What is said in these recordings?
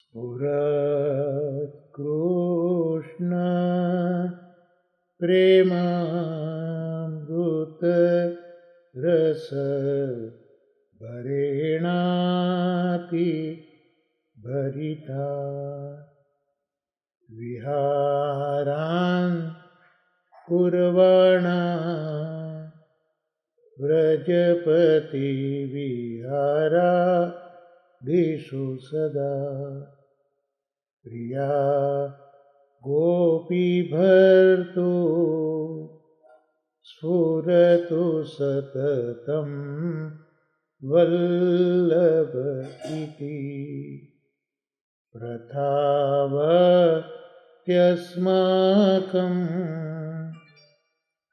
સ્ફુરત કૃષ્ણ પ્રેમામૃત રસ ભરેણાતિ ભરિતા વિહારાન કુર્વાણા વ્રજપતિ વિહારા દિશુ સદા પ્રિયા ગોપી ભર્તુ સ્ફુરતુ સતતમ વલ્લભ ઇતિ પ્રથાવત્યસ્માકં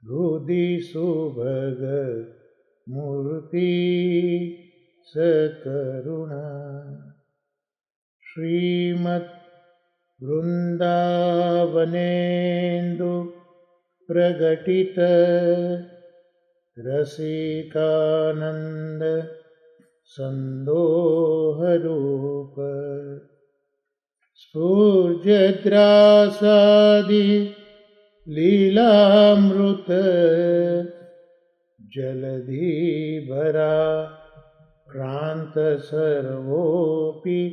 હૃદિ સુભગ મૂર્તિ સકરુણા શ્રીમદ વૃંદાવનેન્દુ પ્રગટિત રસિકાનંદ સંદોહરૂપ સ્ફુર્જદ્રાસાદિ લીલામૃત જલધિભરા ક્રાંત સર્વોપી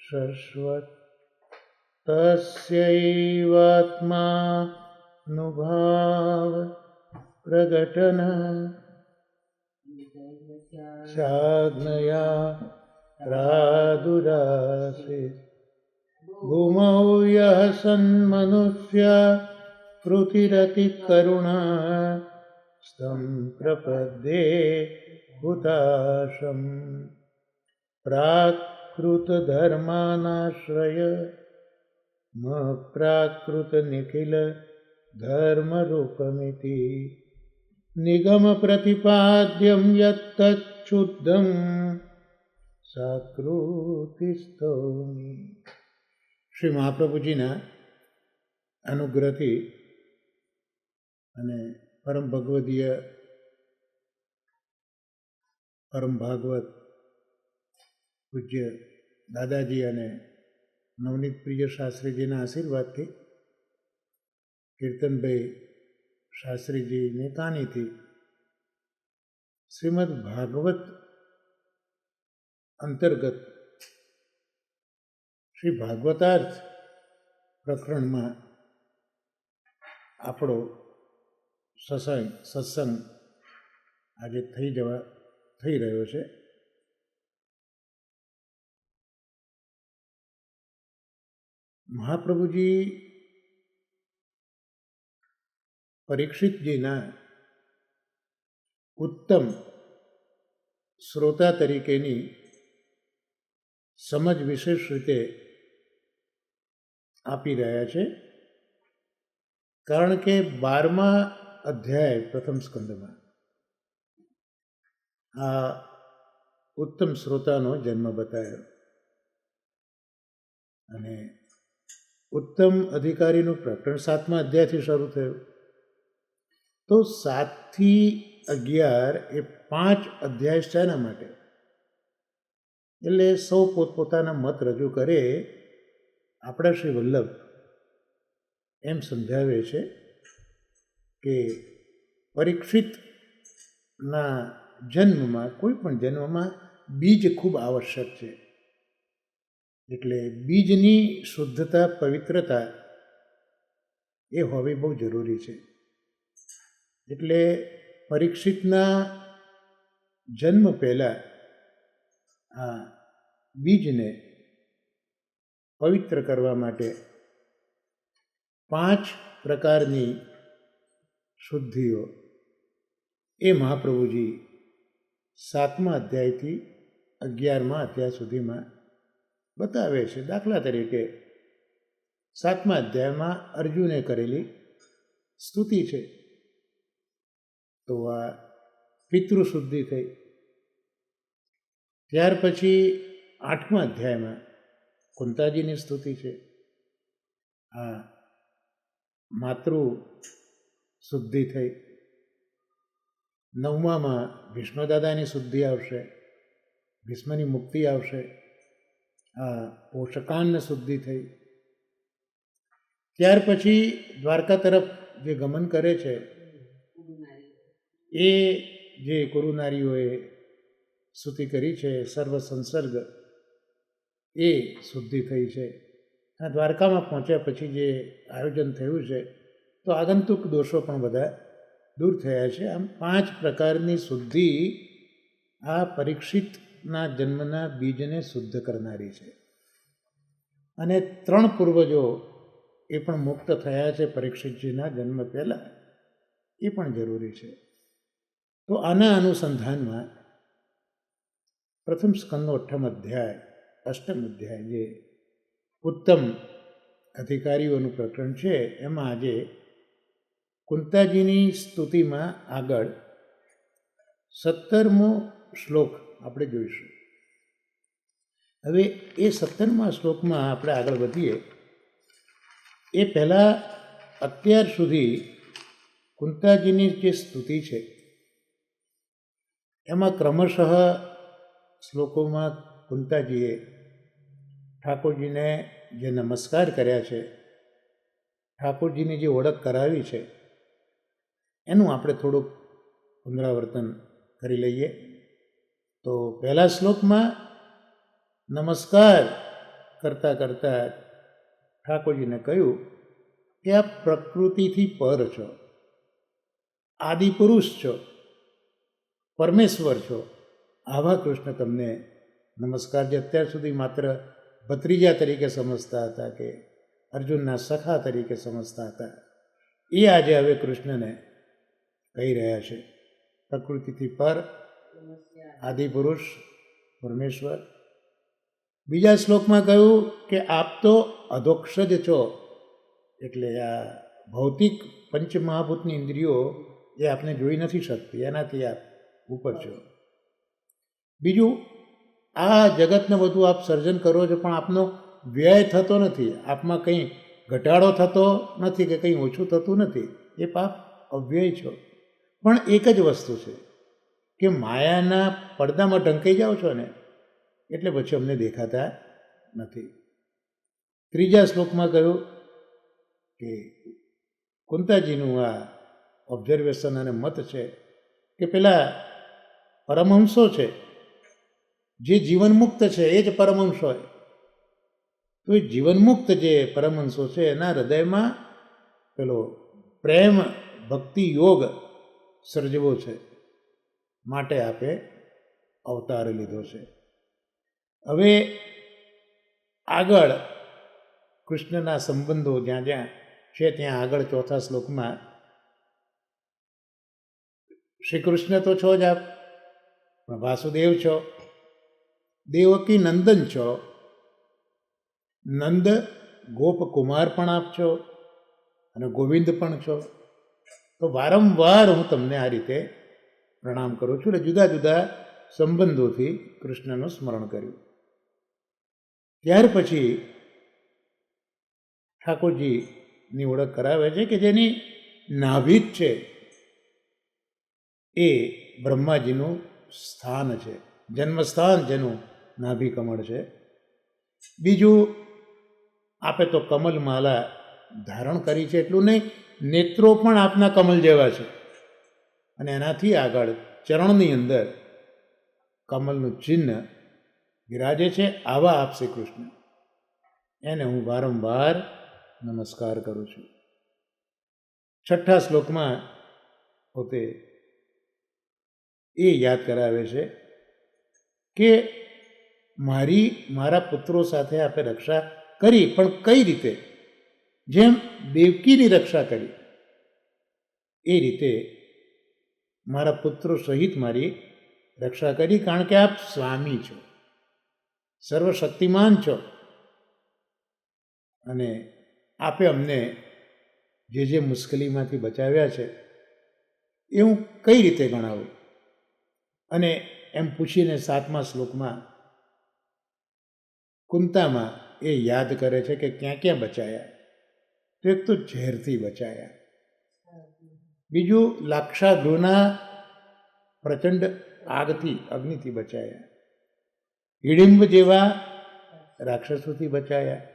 શશ્વત તસ્યૈવાત્માનુભાવ પ્રગટન સાજ્ઞયા પ્રાદુરાસીત ભૂમૌ યઃ સન્મનુષ્યા પૃથિરતિ કરુણા સ્તં પ્રપદ્યે હુતાશમ પ્રાકૃત ધર્માનાશ્રય પ્રાકૃત નિખિલ ધર્મરૂપમિતિ નિગમ પ્રતિપાદ્યમ યત્તચ્છુદ્ધં સાકૃતિસ્તૌમિ. શ્રી મહાપ્રભુજીના અનુગ્રહથી અને પરમ ભગવદીય પરમ ભાગવત પૂજ્ય દાદાજી અને નવનીત પ્રિય શાસ્ત્રીજીના આશીર્વાદથી કીર્તનભાઈ શાસ્ત્રીજીની કાનીથી શ્રીમદ ભાગવત અંતર્ગત શ્રી ભાગવતાર્થ પ્રકરણમાં આપણો સત્સંગ આજે થઈ રહ્યો છે. મહાપ્રભુજી પરીક્ષિતજીના ઉત્તમ શ્રોતા તરીકેની સમજ વિશેષ રીતે આપી રહ્યા છે, કારણ કે 12મા અધ્યાય પ્રથમ સ્કંદમાં આ ઉત્તમ શ્રોતાનો જન્મ બતાવ્યો અને ઉત્તમ અધિકારીનું પ્રકરણ 7મા અધ્યાયથી શરૂ થયું. તો 7 થી 11 એ 5 અધ્યાય શાના માટે? એટલે સૌ પોતપોતાના મત રજૂ કરે. આપણા શ્રી વલ્લભ એમ સમજાવે છે કે પરીક્ષિતના જન્મમાં, કોઈ પણ જન્મમાં બીજ ખૂબ આવશ્યક છે. એટલે બીજની શુદ્ધતા, પવિત્રતા એ હોવી બહુ જરૂરી છે. એટલે પરીક્ષિતના જન્મ પહેલાં આ બીજને પવિત્ર કરવા માટે 5 પ્રકારની શુદ્ધિઓ એ મહાપ્રભુજી 7મા અધ્યાયથી 11મા અધ્યાય સુધીમાં બતાવે છે. દાખલા તરીકે 7મા અધ્યાયમાં અર્જુને કરેલી સ્તુતિ છે, તો આ પિતૃશુદ્ધિ થઈ. ત્યાર પછી 8મા અધ્યાયમાં કુંતાજીની સ્તુતિ છે, આ માતૃ શુદ્ધિ થઈ. 9મામાં ભીષ્મદાદાની શુદ્ધિ આવશે, ભીષ્મની મુક્તિ આવશે. આ પોષકાન્ન શુદ્ધિ થઈ. ત્યાર પછી દ્વારકા તરફ જે ગમન કરે છે એ જે કુરુનારીઓએ સ્તુતિ કરી છે, સર્વ સંસર્ગ એ શુદ્ધિ થઈ છે. અને દ્વારકામાં પહોંચ્યા પછી જે આયોજન થયું છે તો આગંતુક દોષો પણ બધા દૂર થયા છે. આમ 5 પ્રકારની શુદ્ધિ આ પરીક્ષિતના જન્મના બીજને શુદ્ધ કરનારી છે. અને 3 પૂર્વજો એ પણ મુક્ત થયા છે પરીક્ષિતજીના જન્મ પહેલાં, એ પણ જરૂરી છે. તો આના અનુસંધાનમાં પ્રથમ સ્કંદનો 8મ અધ્યાય 8મ અધ્યાય જે ઉત્તમ અધિકારીઓનું પ્રકરણ છે એમાં આજે કુંતાજીની સ્તુતિમાં આગળ 17મો શ્લોક આપણે જોઈશું. હવે એ 17મા શ્લોકમાં આપણે આગળ વધીએ એ પહેલાં અત્યાર સુધી કુંતાજીની જે સ્તુતિ છે એમાં ક્રમશઃ શ્લોકોમાં કુંતાજીએ ઠાકોરજીને જે નમસ્કાર કર્યા છે, ઠાકોરજીની જે ઓળખ કરાવી છે એનું આપણે થોડુંક પુનરાવર્તન કરી લઈએ. તો પહેલા શ્લોકમાં નમસ્કાર કરતાં કરતાં ઠાકોરજીને કહ્યું કે આ પ્રકૃતિથી પર છો, આદિપુરુષ છો, પરમેશ્વર છો, આવા કૃષ્ણ તમને નમસ્કાર. જે અત્યાર સુધી માત્ર ભત્રીજા તરીકે સમજતા હતા કે અર્જુનના સખા તરીકે સમજતા હતા, એ આજે હવે કૃષ્ણને કહી રહ્યા છે પ્રકૃતિથી પર, આદિપુરુષ, પરમેશ્વર. બીજા શ્લોકમાં કહ્યું કે આપ તો અધોક્ષજ છો, એટલે આ ભૌતિક પંચમહાભૂતની ઇન્દ્રિયો એ આપને જોઈ નથી શકતી, એનાથી આપ ઉપર છો. બીજું, આ જગતને બધું આપ સર્જન કરો છો પણ આપનો વ્યય થતો નથી, આપમાં કંઈ ઘટાડો થતો નથી કે કંઈ ઓછું થતું નથી, એ પાપ અવ્યય છો. પણ એક જ વસ્તુ છે કે માયાના પડદામાં ઢંકાઈ જાઓ છો ને એટલે પછી અમને દેખાતા નથી. ત્રીજા શ્લોકમાં કહ્યું કે કુંતાજીનું આ ઓબ્ઝર્વેશન અને મત છે કે પેલા પરમહંસો છે જે જીવનમુક્ત છે એ જ પરમહંસો હોય. તો એ જીવનમુક્ત જે પરમહંસો છે એના હૃદયમાં પેલો પ્રેમ ભક્તિ યોગ સર્જવો છે, માટે આપે અવતાર લીધો છે. હવે આગળ કૃષ્ણના સંબંધો જ્યાં જ્યાં છે ત્યાં આગળ ચોથા શ્લોકમાં શ્રી કૃષ્ણ તો છો જ આપ, પણ વાસુદેવ છો, દેવકી નંદન છો, નંદ ગોપ કુમાર પણ આપ છો અને ગોવિંદ પણ છો. તો વારંવાર હું તમને આ રીતે પ્રણામ કરું છું. એટલે જુદા જુદા સંબંધોથી કૃષ્ણનું સ્મરણ કર્યું. ત્યાર પછી ઠાકોરજીની ઓળખ કરાવે છે કે જેની નાભી છે એ બ્રહ્માજીનું સ્થાન છે, જન્મસ્થાન જેનું નાભી કમળ છે. બીજું, આપે તો કમલમાલા ધારણ કરી છે, એટલું નહીં, નેત્રો પણ આપના કમલ જેવા છે. અને એનાથી આગળ ચરણની અંદર કમલનું ચિહ્ન વિરાજે છે. આવા આપ શ્રી કૃષ્ણ, એને હું વારંવાર નમસ્કાર કરું છું. છઠ્ઠા શ્લોકમાં પોતે એ યાદ કરાવે છે કે મારા પુત્રો સાથે આપે રક્ષા કરી, પણ કઈ રીતે? જેમ દેવકીની રક્ષા કરી એ રીતે મારા પુત્રો સહિત મારી રક્ષા કરી, કારણ કે આપ સ્વામી છો, સર્વશક્તિમાન છો, અને આપે અમને જે મુશ્કેલીમાંથી બચાવ્યા છે એ હું કઈ રીતે ગણાવું? અને એમ પૂછીને 7મા શ્લોકમાં કુંતામાં એ યાદ કરે છે કે ક્યાં ક્યાં બચાયા. તો એક તો ઝેરથી બચાયા, બીજું લાક્ષાગૃહના પ્રચંડ આગથી, અગ્નિથી બચાયા, હિડિંબ જેવા રાક્ષસોથી બચાયા,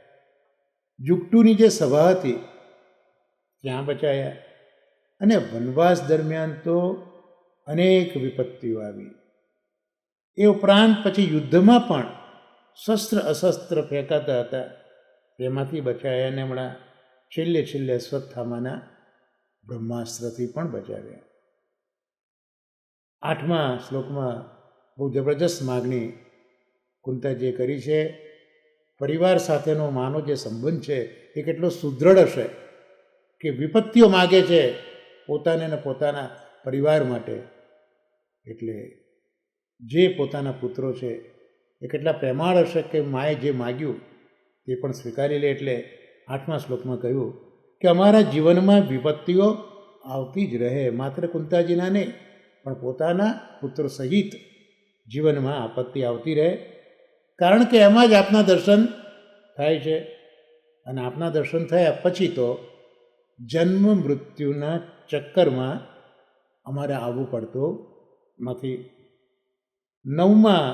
જુગટુની જે સભા હતી ત્યાં બચાયા, અને વનવાસ દરમિયાન તો અનેક વિપત્તિઓ આવી. એ ઉપરાંત પછી યુદ્ધમાં પણ શસ્ત્ર અશસ્ત્ર ફેંકાતા હતા, તેમાંથી બચાયા, અને હમણાં છેલ્લે અશ્વત્થામાના બ્રહ્માસ્ત્રથી પણ બચાવ્યા. 8મા શ્લોકમાં બહુ જબરજસ્ત માગણી કુંતાજીએ કરી છે. પરિવાર સાથેનો માનો જે સંબંધ છે એ કેટલો સુદૃઢ હશે કે વિપત્તિઓ માગે છે પોતાને અને પોતાના પરિવાર માટે. એટલે જે પોતાના પુત્રો છે એ કેટલા પ્રેમાળ હશે કે માએ જે માગ્યું તે પણ સ્વીકારી લે. એટલે 8મા શ્લોકમાં કહ્યું કે અમારા જીવનમાં વિપત્તિઓ આવતી જ રહે, માત્ર કુંતાજીના નહીં પણ પોતાના પુત્રો સહિત જીવનમાં આપત્તિ આવતી રહે, કારણ કે એમાં જ આપના દર્શન થાય છે. અને આપના દર્શન થયા પછી તો જન્મ મૃત્યુના ચક્કરમાં અમારે આવવું પડતું નથી. 9મા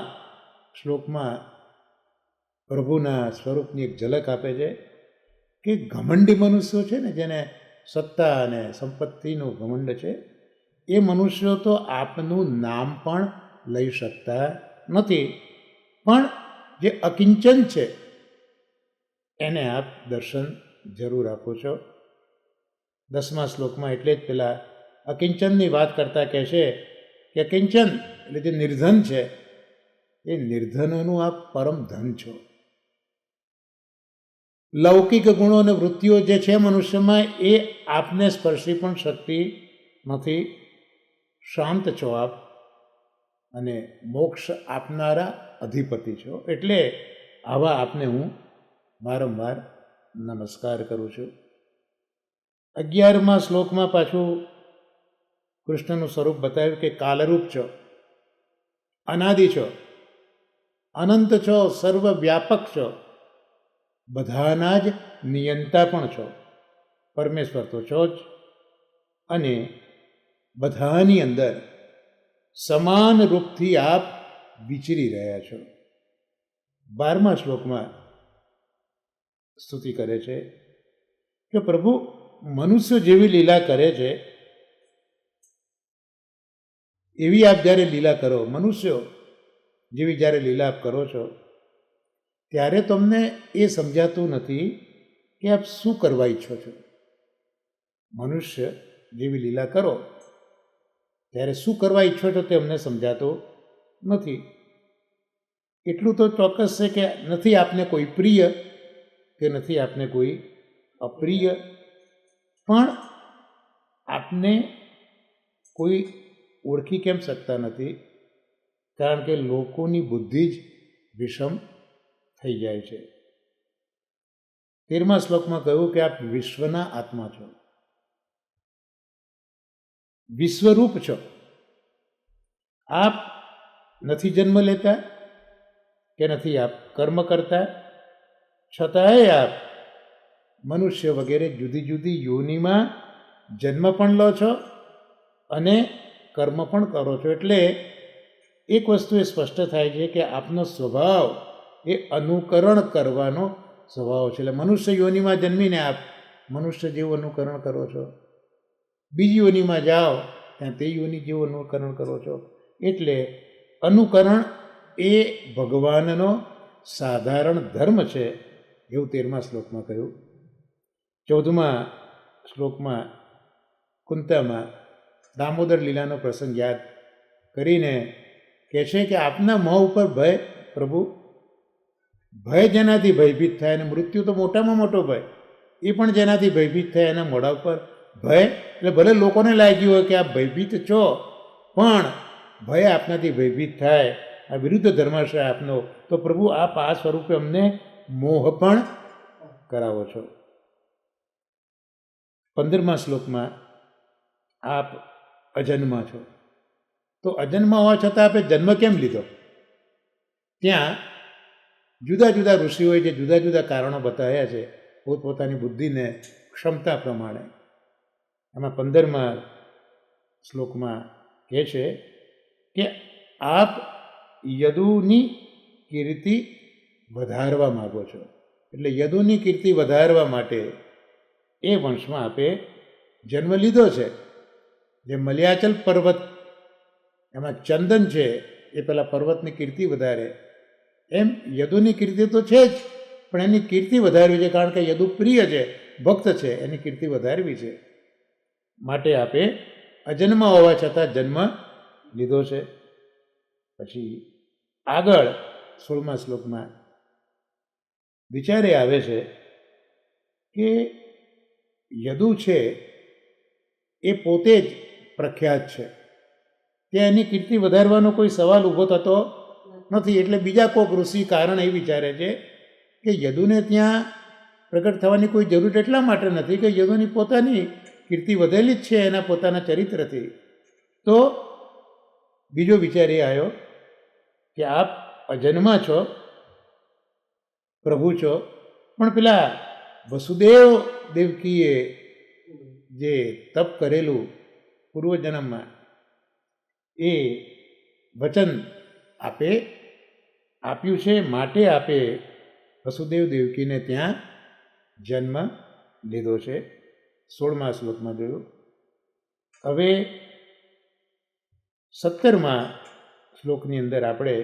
શ્લોકમાં પ્રભુના સ્વરૂપની એક ઝલક આપે છે કે ઘમંડી મનુષ્યો છે ને, જેને સત્તા અને સંપત્તિનું ઘમંડ છે, એ મનુષ્યો તો આપનું નામ પણ લઈ શકતા નથી, પણ જે અકિંચન છે એને આપ દર્શન જરૂર આપો છો. 10મા શ્લોકમાં એટલે જ પેલા અકિંચનની વાત કરતા કહે છે કે અકિંચન એટલે જે નિર્ધન છે એ નિર્ધનોનું આપ પરમ ધન છો. લૌકિક ગુણો અને વૃત્તિઓ જે છે મનુષ્યમાં એ આપને સ્પર્શી પણ શકતી નથી. શાંત છો આપ અને મોક્ષ આપનારા અધિપતિ છો. એટલે આવા આપને હું વારંવાર નમસ્કાર કરું છું. 11મા શ્લોકમાં પાછું કૃષ્ણનું સ્વરૂપ બતાવ્યું કે કાલરૂપ છો, અનાદિ છો, અનંત છો, સર્વવ્યાપક છો, બધાના જ નિયંતા પણ છો. પરમેશ્વર તો છો જ, અને બધાની અંદર સમાન રૂપથી આપ વિચરી રહ્યા છો. 12મા શ્લોકમાં સ્તુતિ કરે છે કે પ્રભુ મનુષ્ય જેવી લીલા કરે છે એવી આપ જ્યારે લીલા કરો, મનુષ્યો જેવી જ્યારે લીલા આપ કરો છો ત્યારે તમને એ સમજાતું નથી કે આપ શું કરવા ઈચ્છો છો. મનુષ્ય જેવી લીલા કરો ત્યારે શું કરવા ઈચ્છો છો તે અમને સમજાતું નથી. એટલું તો ચોક્કસ છે કે નથી આપને કોઈ પ્રિય કે નથી આપને કોઈ અપ્રિય, પણ આપને કોઈ ઓળખી કેમ શકતા નથી, કારણ કે લોકોની બુદ્ધિ જ વિષમ થઈ જાય છે. 13મા શ્લોકમાં કહ્યું કે આપ વિશ્વના આત્મા છો, વિશ્વરૂપ છો. આપ નથી જન્મ લેતા કે નથી આપ કર્મ કરતા, છતાંય આપ મનુષ્ય વગેરે જુદી જુદી યોનિમાં જન્મ પણ લો છો અને કર્મ પણ કરો છો. એટલે એક વસ્તુ એ સ્પષ્ટ થાય છે કે આપનો સ્વભાવ એ અનુકરણ કરવાનો સ્વભાવ છે. એટલે મનુષ્ય યોનિમાં જન્મીને આપ મનુષ્ય જેવું અનુકરણ કરો છો, બીજી યોનિમાં જાઓ ત્યાં તે યોનિ જેવું અનુકરણ કરો છો. એટલે અનુકરણ એ ભગવાનનો સાધારણ ધર્મ છે, એવું 13મા શ્લોકમાં કહ્યું. 14મા શ્લોકમાં કુંતામાં દામોદર લીલાનો પ્રસંગ યાદ કરીને કહે છે કે આપના મોં ઉપર ભય, પ્રભુ ભય જેનાથી ભયભીત થાય, અને મૃત્યુ તો મોટામાં મોટો ભય, એ પણ જેનાથી ભયભીત થાય એના મોઢા ઉપર ભય. એટલે ભલે લોકોને લાગ્યું હોય કે આપ ભયભીત છો, પણ ભય આપનાથી ભયભીત થાય, આ વિરુદ્ધ ધર્માશય આપનો, તો પ્રભુ આપ આ સ્વરૂપે અમને મોહ પણ કરાવો છો. 15મા શ્લોકમાં આપ અજન્મા છો, તો અજન્મા હોવા છતાં આપે જન્મ કેમ લીધો? ત્યાં જુદા જુદા ઋષિઓએ જે જુદા જુદા કારણો બતાવ્યા છે પોતપોતાની બુદ્ધિને ક્ષમતા પ્રમાણે. એમાં 15મા શ્લોકમાં કહે છે કે આપ યદુની કીર્તિ વધારવા માગો છો. એટલે યદુની કીર્તિ વધારવા માટે એ વંશમાં આપે જન્મ લીધો છે. જે મલયાચલ પર્વત એમાં ચંદન છે એ પેલા પર્વતની કીર્તિ વધારે, એમ યદુની કીર્તિ તો છે જ, પણ એની કીર્તિ વધારવી છે, કારણ કે યદુ પ્રિય છે, ભક્ત છે, એની કીર્તિ વધારવી છે. માટે આપે અજન્મ હોવા છતાં જન્મ લીધો છે. પછી આગળ 16મા શ્લોકમાં વિચારે આવે છે કે યદુ છે એ પોતે જ પ્રખ્યાત છે, ત્યાં એની કીર્તિ વધારવાનો કોઈ સવાલ ઊભો થતો નથી. એટલે બીજા કોઈક ઋષિ કારણ એ વિચારે છે કે યદુને ત્યાં પ્રગટ થવાની કોઈ જરૂર એટલા માટે નથી કે યદુની પોતાની કીર્તિ વધેલી જ છે એના પોતાના ચરિત્રથી. તો બીજો વિચાર એ આવ્યો કે આપ અજન્મા છો, પ્રભુ છો, પણ પેલા વસુદેવ દેવકીએ જે તપ કરેલું પૂર્વજન્મમાં એ વચન આપે આપ્યું છે, માટે આપે વસુદેવ દેવકીને ત્યાં જન્મ લીધો છે. 16મા શ્લોકમાં જોયું. હવે 17મા શ્લોકની અંદર આપણે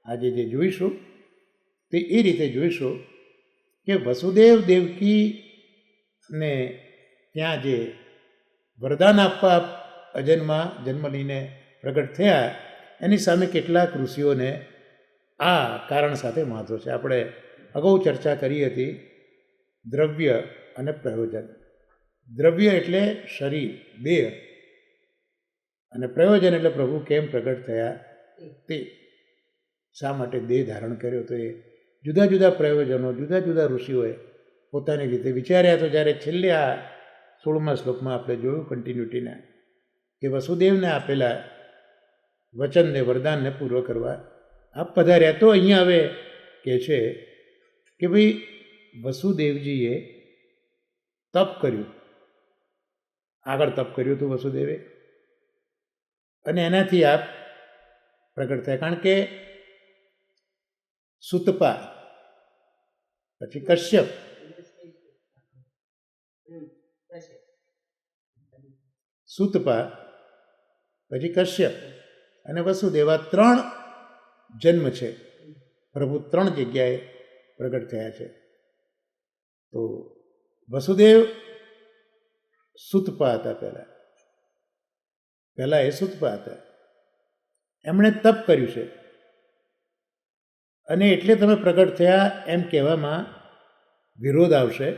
આજે જે જોઈશું તે એ રીતે જોઈશું કે વસુદેવ દેવકીને ત્યાં જે વરદાન આપવા અજન્મા જન્મ લઈને પ્રગટ થયા એની સામે કેટલાક ઋષિઓને આ કારણ સાથે વાંધો છે. આપણે અગાઉ ચર્ચા કરી હતી દ્રવ્ય અને પ્રયોજન. દ્રવ્ય એટલે શરીર, દેહ, અને પ્રયોજન એટલે પ્રભુ કેમ પ્રગટ થયા તે, શા માટે દેહ ધારણ કર્યો. તો એ જુદા જુદા પ્રયોજનો જુદા જુદા ઋષિઓએ પોતાની રીતે વિચાર્યા. તો જ્યારે છેલ્લે આ 16મા શ્લોકમાં આપણે જોયું કન્ટિન્યુટીના કે વસુદેવને આપેલા વચનને વરદાનને પૂર્વ કરવા આપ પધાર્યા. તો અહીંયા હવે કહે છે કે ભાઈ વસુદેવજીએ તપ કર્યું, આગળ તપ કર્યું હતું વસુદેવે, અને એનાથી આપ પ્રગટ થયા. કારણ કે સુતપા, પછી કશ્યપ, સુતપા, પછી કશ્યપ અને વસુદેવા 3 જન્મ છે. પ્રભુ 3 જગ્યાએ પ્રગટ થયા છે. તો વસુદેવ સુતપા હતા. પહેલા એ સુતપા હતા. એમણે તપ કર્યું છે અને એટલે તમે પ્રગટ થયા એમ કહેવામાં વિરોધ આવશે.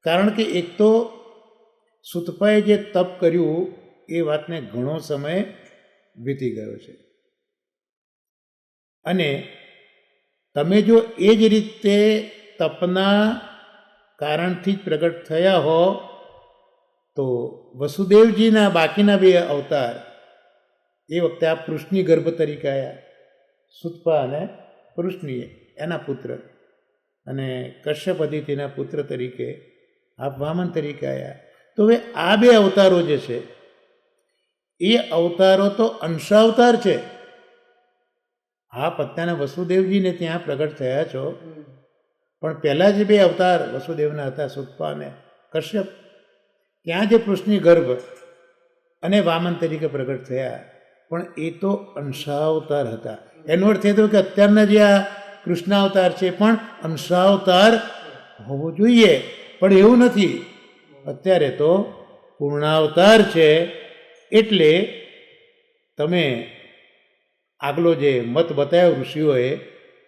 કારણ કે એક તો સુતપાએ જે તપ કર્યું એ વાતને ઘણો સમય વીતી ગયો છે, અને તમે જો એ જ રીતે તપના કારણથી જ પ્રગટ થયા હો તો વસુદેવજીના બાકીના 2 અવતાર એ વખતે આ પૃષ્ણની ગર્ભ તરીકે આવ્યા, સુતપા અને પૃષ્ણી એના પુત્ર, અને કશ્યપ અદિતિના પુત્ર તરીકે આપ વામન તરીકે આવ્યા. તો હવે આ 2 અવતારો જે છે એ અવતારો તો અંશાવતાર છે. આપ અત્યારના વસુદેવજીને ત્યાં પ્રગટ થયા છો, પણ પહેલાં જે 2 અવતાર વસુદેવના હતા, સુતપા અને કશ્યપ, ત્યાં જે પૃષ્ણની ગર્ભ અને વામન તરીકે પ્રગટ થયા, પણ એ તો અંશાવતાર હતા. એનો અર્થ એ થયો કે અત્યારના જે આ કૃષ્ણાવતાર છે પણ અંશાવતાર હોવો જોઈએ, પણ એવું નથી. અત્યારે તો પૂર્ણાવતાર છે. એટલે તમે આગલો જે મત બતાવ્યો ઋષિઓએ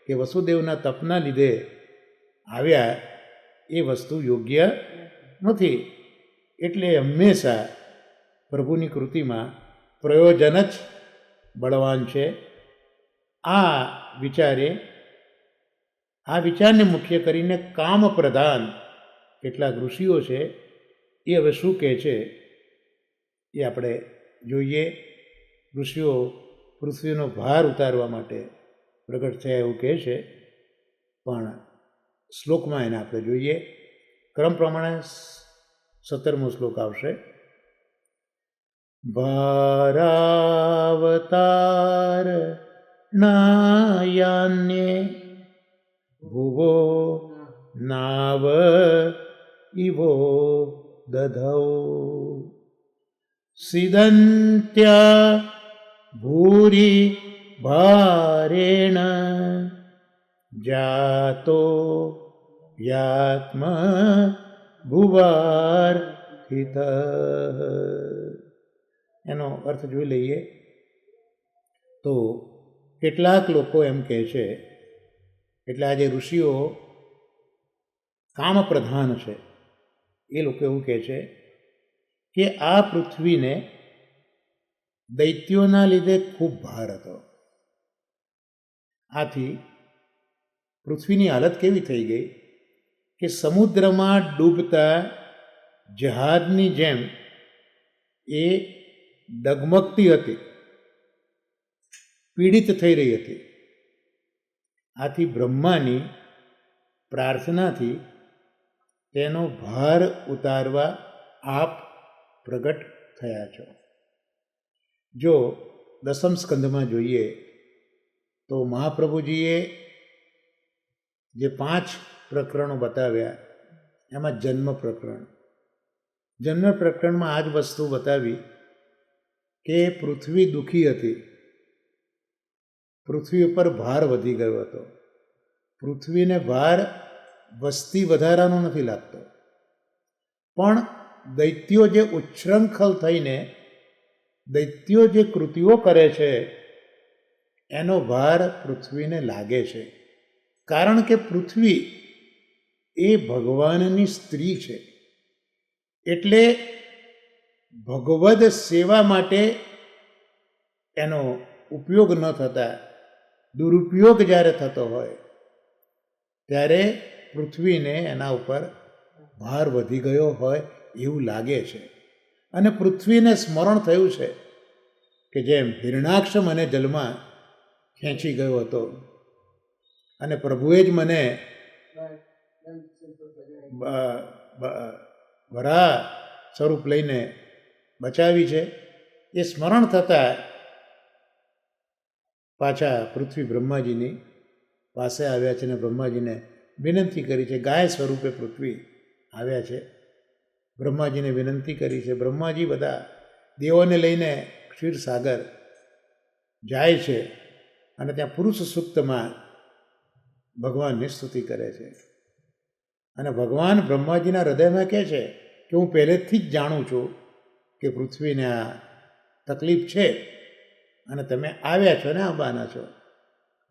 કે વસુદેવના તપના લીધે આવ્યા, એ વસ્તુ યોગ્ય નથી. એટલે હંમેશા પ્રભુની કૃતિમાં પ્રયોજન જ બળવાન છે. આ વિચારને મુખ્ય કરીને કામ પ્રધાન કેટલાક ઋષિઓ છે એ હવે શું કહે છે એ આપણે જોઈએ. ઋષિઓ પૃથ્વીનો ભાર ઉતારવા માટે પ્રગટ થયા એવું કહે છે, પણ શ્લોકમાં એને આપણે જોઈએ. ક્રમ પ્રમાણે 17મો શ્લોક આવશે. ભારાવતાર નાયાન્યે ભુવો નાવ ઇવો દધૌ સિદંત્યા ભૂરી ભારેણ જાતો યાત્મ ભુવાર્થિત. એનો અર્થ જોઈ લઈએ તો કેટલાક લોકો એમ કહે છે, એટલે આજે ઋષિઓ કામ પ્રધાન છે, એ લોકો એવું કહે છે કે આ પૃથ્વીને દૈત્યોના લીધે ખૂબ ભાર હતો. આથી પૃથ્વીની હાલત કેવી થઈ ગઈ કે સમુદ્રમાં ડૂબતા જહાજની જેમ એ ડગમગતી હતી, પીડિત થઈ રહી હતી. આથી બ્રહ્માની પ્રાર્થનાથી તેનો ભાર ઉતારવા આપ પ્રગટ થયા છો. જો દસમ સ્કંધમાં જોઈએ તો મહાપ્રભુજીએ જે 5 પ્રકરણો બતાવ્યા એમાં જન્મ પ્રકરણમાં આ જ વસ્તુ બતાવી કે પૃથ્વી દુઃખી હતી, પૃથ્વી ઉપર ભાર વધી ગયો હતો. પૃથ્વીને ભાર વસ્તી વધારાનો નથી લાગતો, પણ દૈત્યો જે ઉચ્છૃંખલ થઈને દૈત્યો જે કૃતિઓ કરે છે એનો ભાર પૃથ્વીને લાગે છે. કારણ કે પૃથ્વી એ ભગવાનની સ્ત્રી છે, એટલે ભગવદ સેવા માટે એનો ઉપયોગ ન થતા દુરુપયોગ જ્યારે થતો હોય ત્યારે પૃથ્વીને એના ઉપર ભાર વધી ગયો હોય એવું લાગે છે. અને પૃથ્વીને સ્મરણ થયું છે કે જેમ હિરણાક્ષ મને જલમાં ખેંચી ગયો હતો અને પ્રભુએ જ મને વરાહ સ્વરૂપ લઈને બચાવી છે, એ સ્મરણ થતાં પાછા પૃથ્વી બ્રહ્માજીની પાસે આવ્યા છે અને બ્રહ્માજીને વિનંતી કરી છે. ગાય સ્વરૂપે પૃથ્વી આવ્યા છે, બ્રહ્માજીને વિનંતી કરી છે. બ્રહ્માજી બધા દેવોને લઈને ક્ષીરસાગર જાય છે અને ત્યાં પુરુષ સૂક્તમાં ભગવાનની સ્તુતિ કરે છે. અને ભગવાન બ્રહ્માજીના હૃદયમાં કહે છે કે હું પહેલેથી જ જાણું છું કે પૃથ્વીને આ તકલીફ છે અને તમે આવ્યા છો ને આવવાના છો,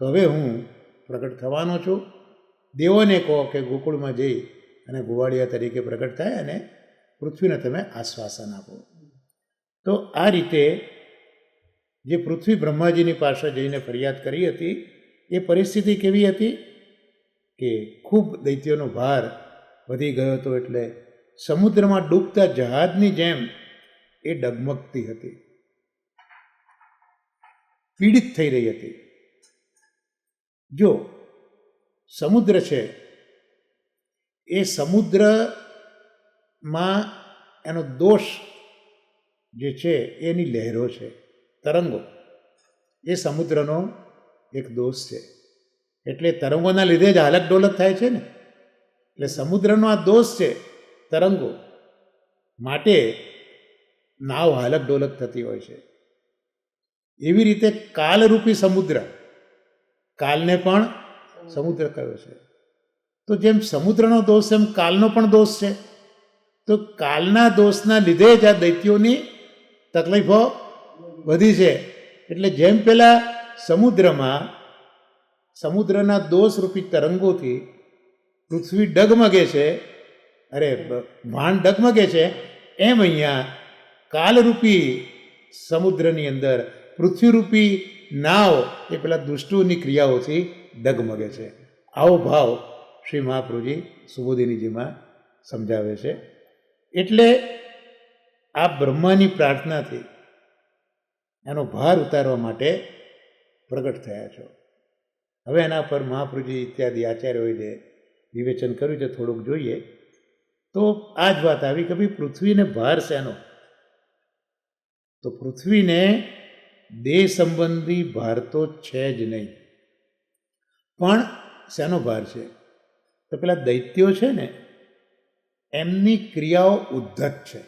તો હવે હું પ્રગટ થવાનો છું. દેવોને કહો કે ગોકુળમાં જઈ અને ગોવાળિયા તરીકે પ્રગટ થાય અને પૃથ્વીને તમે આશ્વાસન આપો. તો આ રીતે જે પૃથ્વી બ્રહ્માજીની પાસે જઈને ફરિયાદ કરી હતી એ પરિસ્થિતિ કેવી હતી કે ખૂબ દૈત્યોનો ભાર વધી ગયો હતો, એટલે સમુદ્રમાં ડૂબતા જહાજની જેમ એ ડગમગતી હતી, પીડિત થઈ રહી હતી. જો સમુદ્ર છે એ સમુદ્રમાં એનો દોષ જે છે એની લહેરો છે, તરંગો, એ સમુદ્રનો એક દોષ છે. એટલે તરંગોના લીધે જ હાલક ડોલક થાય છે ને, એટલે સમુદ્રનો આ દોષ છે, તરંગો, માટે નાવ હાલક ડોલક થતી હોય છે. એવી રીતે કાલરૂપી સમુદ્ર, કાલને પણ સમુદ્ર કયો છે. તો જેમ સમુદ્રનો દોષ એમ કાલનો પણ દોષ છે. તો કાલના દોષના લીધે જ આ દૈત્યોની તકલીફો વધી છે. એટલે જેમ પેલા સમુદ્રના દોષરૂપી તરંગોથી પૃથ્વી ડગમગે છે, ભાન ડગમગે છે, એમ અહીંયા કાલરૂપી સમુદ્રની અંદર પૃથ્વીરૂપી નાવ એ પેલા દુષ્ટોની ક્રિયાઓથી ડગમગે છે. આવો ભાવ શ્રી મહાપ્રભુજી સુબોધિનીજીમાં સમજાવે છે. એટલે આ બ્રહ્માની પ્રાર્થનાથી એનો ભાર ઉતારવા માટે પ્રગટ થયા છો. હવે એના પર મહાપ્રભુજી ઇત્યાદિ આચાર્યોએ જે વિવેચન કર્યું છે થોડુંક જોઈએ તો આ જ વાત આવી કે ભાઈ પૃથ્વીને ભાર શેનો? તો પૃથ્વીને દેહ સંબંધી ભાર તો છે જ નહીં, પણ શેનો ભાર છે? તો પેલા દૈત્યો છે ને એમની ક્રિયાઓ ઉદ્ધત છે,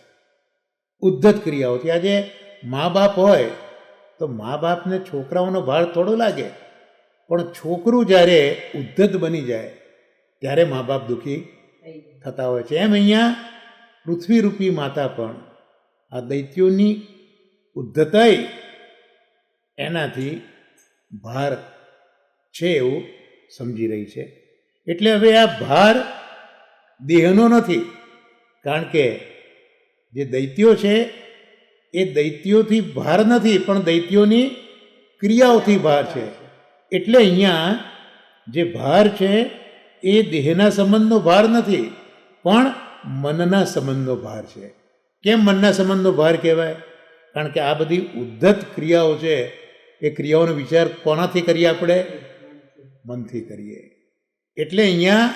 ઉદ્ધત ક્રિયાઓથી. આજે મા બાપ હોય તો મા બાપને છોકરાઓનો ભાર થોડો લાગે, પણ છોકરું જ્યારે ઉદ્ધત બની જાય ત્યારે મા બાપ દુઃખી થતા હોય છે. એમ અહીંયા પૃથ્વીરૂપી માતા પણ આ દૈત્યોની ઉદ્ધતાઈ એનાથી ભાર છે એવું સમજી રહી છે. એટલે હવે આ ભાર દેહનો નથી, કારણ કે જે દૈત્યો છે એ દૈત્યોથી ભાર નથી, પણ દૈત્યોની ક્રિયાઓથી ભાર છે. એટલે અહીંયા જે ભાર છે એ દેહના સંબંધનો ભાર નથી, પણ મનના સંબંધનો ભાર છે. કેમ મનના સંબંધનો ભાર કહેવાય? કારણ કે આ બધી ઉદ્ધત ક્રિયાઓ છે એ ક્રિયાઓનો વિચાર કોનાથી કરીએ? આપણે મનથી કરીએ. એટલે અહીંયા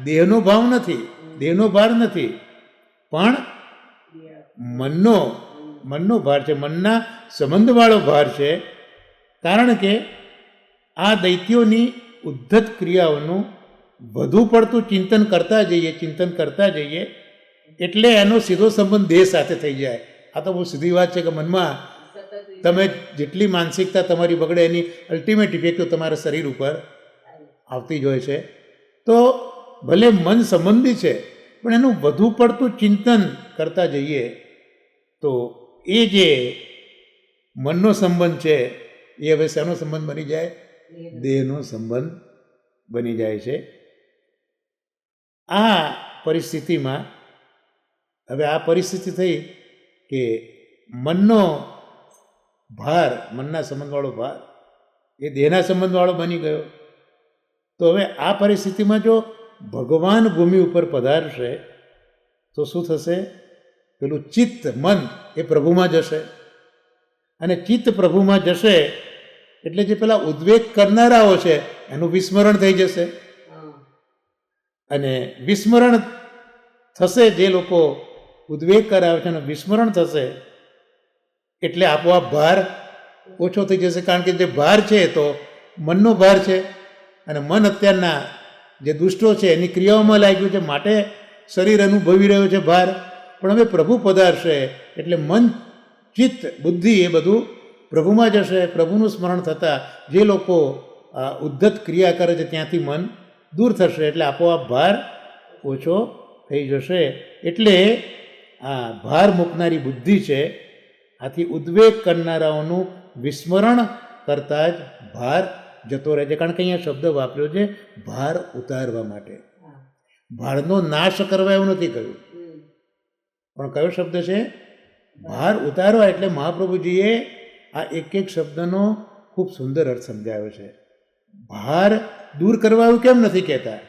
દેહનો ભાવ નથી, દેહનો ભાર નથી, પણ મનનો ભાર છે, મનના સંબંધવાળો ભાર છે. કારણ કે આ દૈત્યોની ઉદ્ધત ક્રિયાઓનું વધુ પડતું ચિંતન કરતા જઈએ એટલે એનો સીધો સંબંધ દેહ સાથે થઈ જાય. આ તો બહુ સીધી વાત છે કે મનમાં તમે જેટલી માનસિકતા તમારી બગડે એની અલ્ટિમેટ ઇફેક્ટ તો તમારા શરીર ઉપર આવતી જ હોય છે. તો ભલે મન સંબંધી છે, પણ એનું વધુ પડતું ચિંતન કરતા જઈએ તો એ જે મનનો સંબંધ છે એ હવે શેનો સંબંધ બની જાય? દેહનો સંબંધ બની જાય છે. આ પરિસ્થિતિમાં હવે આ પરિસ્થિતિ થઈ કે મનનો ભાર, મનના સંબંધવાળો ભાર એ દેહના સંબંધવાળો બની ગયો. તો હવે આ પરિસ્થિતિમાં જો ભગવાન ભૂમિ ઉપર પધારશે તો શું થશે? પેલું ચિત્ત, મન એ પ્રભુમાં જશે, અને ચિત્ત પ્રભુમાં જશે એટલે જે પેલા ઉદ્વેગ કરનારાઓ છે એનું વિસ્મરણ થઈ જશે. અને વિસ્મરણ થશે, જે લોકો ઉદ્વેગ કરાવે છે એનું વિસ્મરણ થશે એટલે આપોઆપ ભાર ઓછો થઈ જશે. કારણ કે જે ભાર છે તો મનનો ભાર છે, અને મન અત્યારના જે દુષ્ટો છે એની ક્રિયાઓમાં લાગ્યું છે, માટે શરીર અનુભવી રહ્યું છે ભાર. પણ હવે પ્રભુ પધારશે એટલે મન, ચિત્ત, બુદ્ધિ એ બધું પ્રભુમાં જશે. પ્રભુનું સ્મરણ થતાં જે લોકો ઉદ્ધત ક્રિયા કરે છે ત્યાંથી મન દૂર થશે એટલે આપોઆપ ભાર ઓછો થઈ જશે. એટલે આ ભાર મૂકનારી બુદ્ધિ છે, આથી ઉદ્વેગ કરનારાઓનું વિસ્મરણ કરતાં જ ભાર જતો રહે છે. કારણ કે અહીંયા શબ્દ વાપર્યો છે ભાર ઉતારવા માટે. ભારનો નાશ કરવા એવું નથી કહ્યું, પણ કયો શબ્દ છે? ભાર ઉતારવા. એટલે મહાપ્રભુજીએ આ એક એક શબ્દનો ખૂબ સુંદર અર્થ સમજાવ્યો છે. ભાર દૂર કરવા એવું કેમ નથી કહેતા?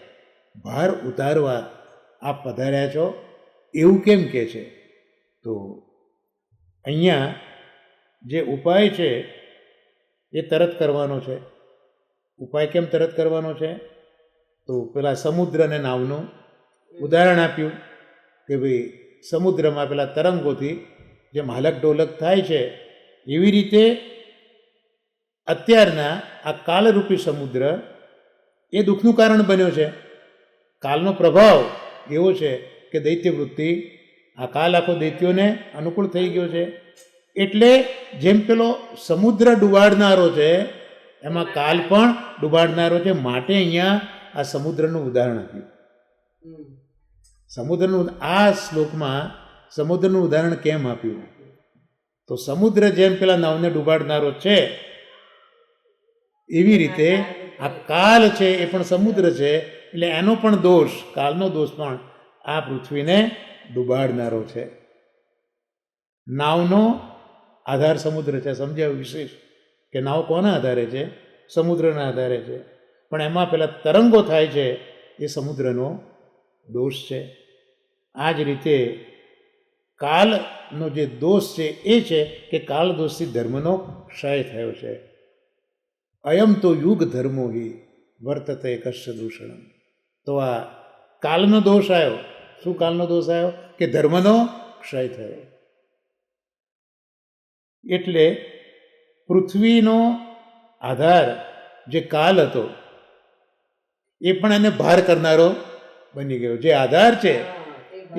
ભાર ઉતારવા આપ પધાર્યા છો એવું કેમ કહે છે? તો અહીંયા જે ઉપાય છે એ તરત કરવાનો છે. ઉપાય કેમ તરત કરવાનો છે? તો પેલા સમુદ્ર અને નાવનું ઉદાહરણ આપ્યું કે ભાઈ સમુદ્રમાં પેલા તરંગોથી જેમ હાલક ડોલક થાય છે એવી રીતે અત્યારના આ કાલરૂપી સમુદ્ર એ દુઃખનું કારણ બન્યો છે. કાલનો પ્રભાવ એવો છે કે દૈત્ય વૃત્તિ, આ કાલ આખો દૈત્યોને અનુકૂળ થઈ ગયો છે. એટલે જેમ પેલો સમુદ્ર ડુબાડનારો છે એમાં કાલ પણ ડુબાડનારો છે. માટે અહીંયા આ સમુદ્રનું ઉદાહરણ આપ્યું. સમુદ્રનું આ શ્લોકમાં સમુદ્રનું ઉદાહરણ કેમ આપ્યું? તો સમુદ્ર જેમ પેલા નાવને ડુબાડનારો છે એવી રીતે આ કાલ છે એ પણ સમુદ્ર છે. એટલે એનો પણ દોષ, કાલનો દોષ પણ આ પૃથ્વીને ડુબાડનારો છે. નાવનો આધાર સમુદ્ર છે. સમજાવ્યું વિશેષ કે નાવ કોના આધારે છે? સમુદ્રના આધારે છે. પણ એમાં પેલા તરંગો થાય છે એ સમુદ્રનો દોષ છે. આ જ રીતે કાલનો જે દોષ છે એ છે કે કાલ દોષથી ધર્મનો ક્ષય થયો છે. અયમ તો યુગ ધર્મો હિ વર્તતે કશ્ય દૂષણમ. તો આ કાલનો દોષ આવ્યો. શું કાલનો દોષ આવ્યો? કે ધર્મનો ક્ષય થયો. એટલે પૃથ્વીનો આધાર જે કાલ હતો એ પણ એને ભાર કરનારો બની ગયો. જે આધાર છે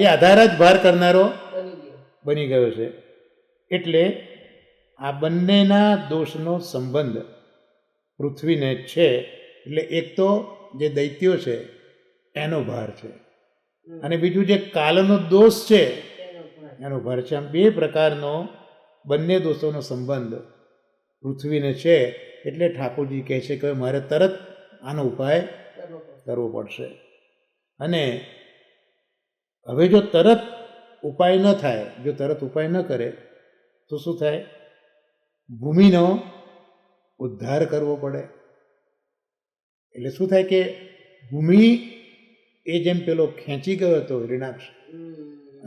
એ આધાર જ ભાર કરનારો બની ગયો છે. એટલે આ બંનેના દોષનો સંબંધ પૃથ્વીને છે. એટલે એક તો જે દૈત્યો છે એનો ભાર છે, અને બીજું જે કાલનો દોષ છે એનો ભાર છે. આમ બે પ્રકારનો બંને દોષોનો સંબંધ પૃથ્વીને છે. એટલે ઠાકોરજી કહે છે કે મારે તરત આનો ઉપાય કરવો પડશે. અને હવે જો તરત ઉપાય ન થાય, જો તરત ઉપાય ન કરે તો શું થાય? ભૂમિનો ઉદ્ધાર કરવો પડે. એટલે શું થાય કે ભૂમિ એ જેમ પેલો ખેંચી ગયો હતો હિરણાક્ષ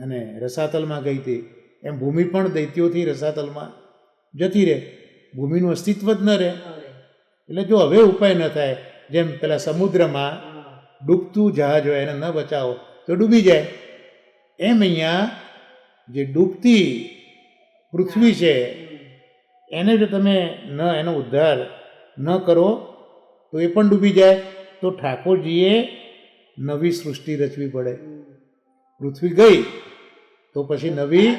અને રસાતલમાં ગઈ હતી, એમ ભૂમિ પણ દૈત્યોથી રસાતલમાં જતી રહે, ભૂમિનું અસ્તિત્વ જ ન રહે. એટલે જો હવે ઉપાય ન થાય, જેમ પેલા સમુદ્રમાં ડૂબતું જહાજ હોય એને ન બચાવો તો ડૂબી જાય, એમ અહીંયા જે ડૂબતી પૃથ્વી છે એને જો તમે એનો ઉદ્ધાર ન કરો તો એ પણ ડૂબી જાય. તો ઠાકોરજીએ નવી સૃષ્ટિ રચવી પડે. પૃથ્વી ગઈ તો પછી નવી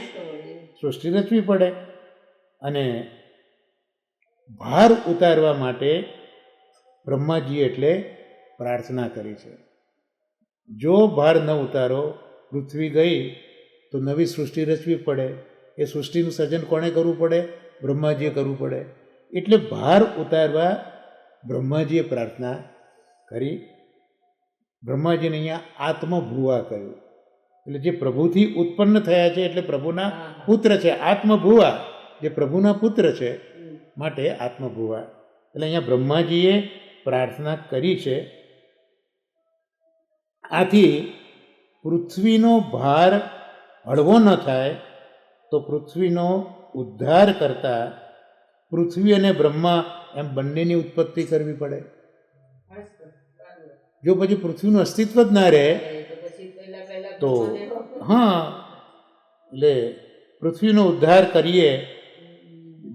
સૃષ્ટિ રચવી પડે. અને ભાર ઉતારવા માટે બ્રહ્માજીએ એટલે પ્રાર્થના કરી છે. જો ભાર ન ઉતારો, પૃથ્વી ગઈ તો નવી સૃષ્ટિ રચવી પડે. એ સૃષ્ટિનું સર્જન કોણે કરવું પડે? બ્રહ્માજીએ કરવું પડે. એટલે ભાર ઉતારવા બ્રહ્માજીએ પ્રાર્થના કરી. બ્રહ્માજીને અહીંયા આત્મભુવા કહ્યું. એટલે જે પ્રભુથી ઉત્પન્ન થયા છે એટલે પ્રભુના પુત્ર છે. આત્મભુવા જે પ્રભુના પુત્ર છે માટે આત્મભુવા. એટલે અહીંયા બ્રહ્માજીએ પ્રાર્થના કરી છે. આથી પૃથ્વીનો ભાર હળવો ન થાય તો પૃથ્વીનો ઉદ્ધાર કરતા પૃથ્વી અને બ્રહ્મા એમ બંનેની ઉત્પત્તિ કરવી પડે. જો પછી પૃથ્વીનું અસ્તિત્વ જ ના રહે તો એટલે પૃથ્વીનો ઉદ્ધાર કરીએ,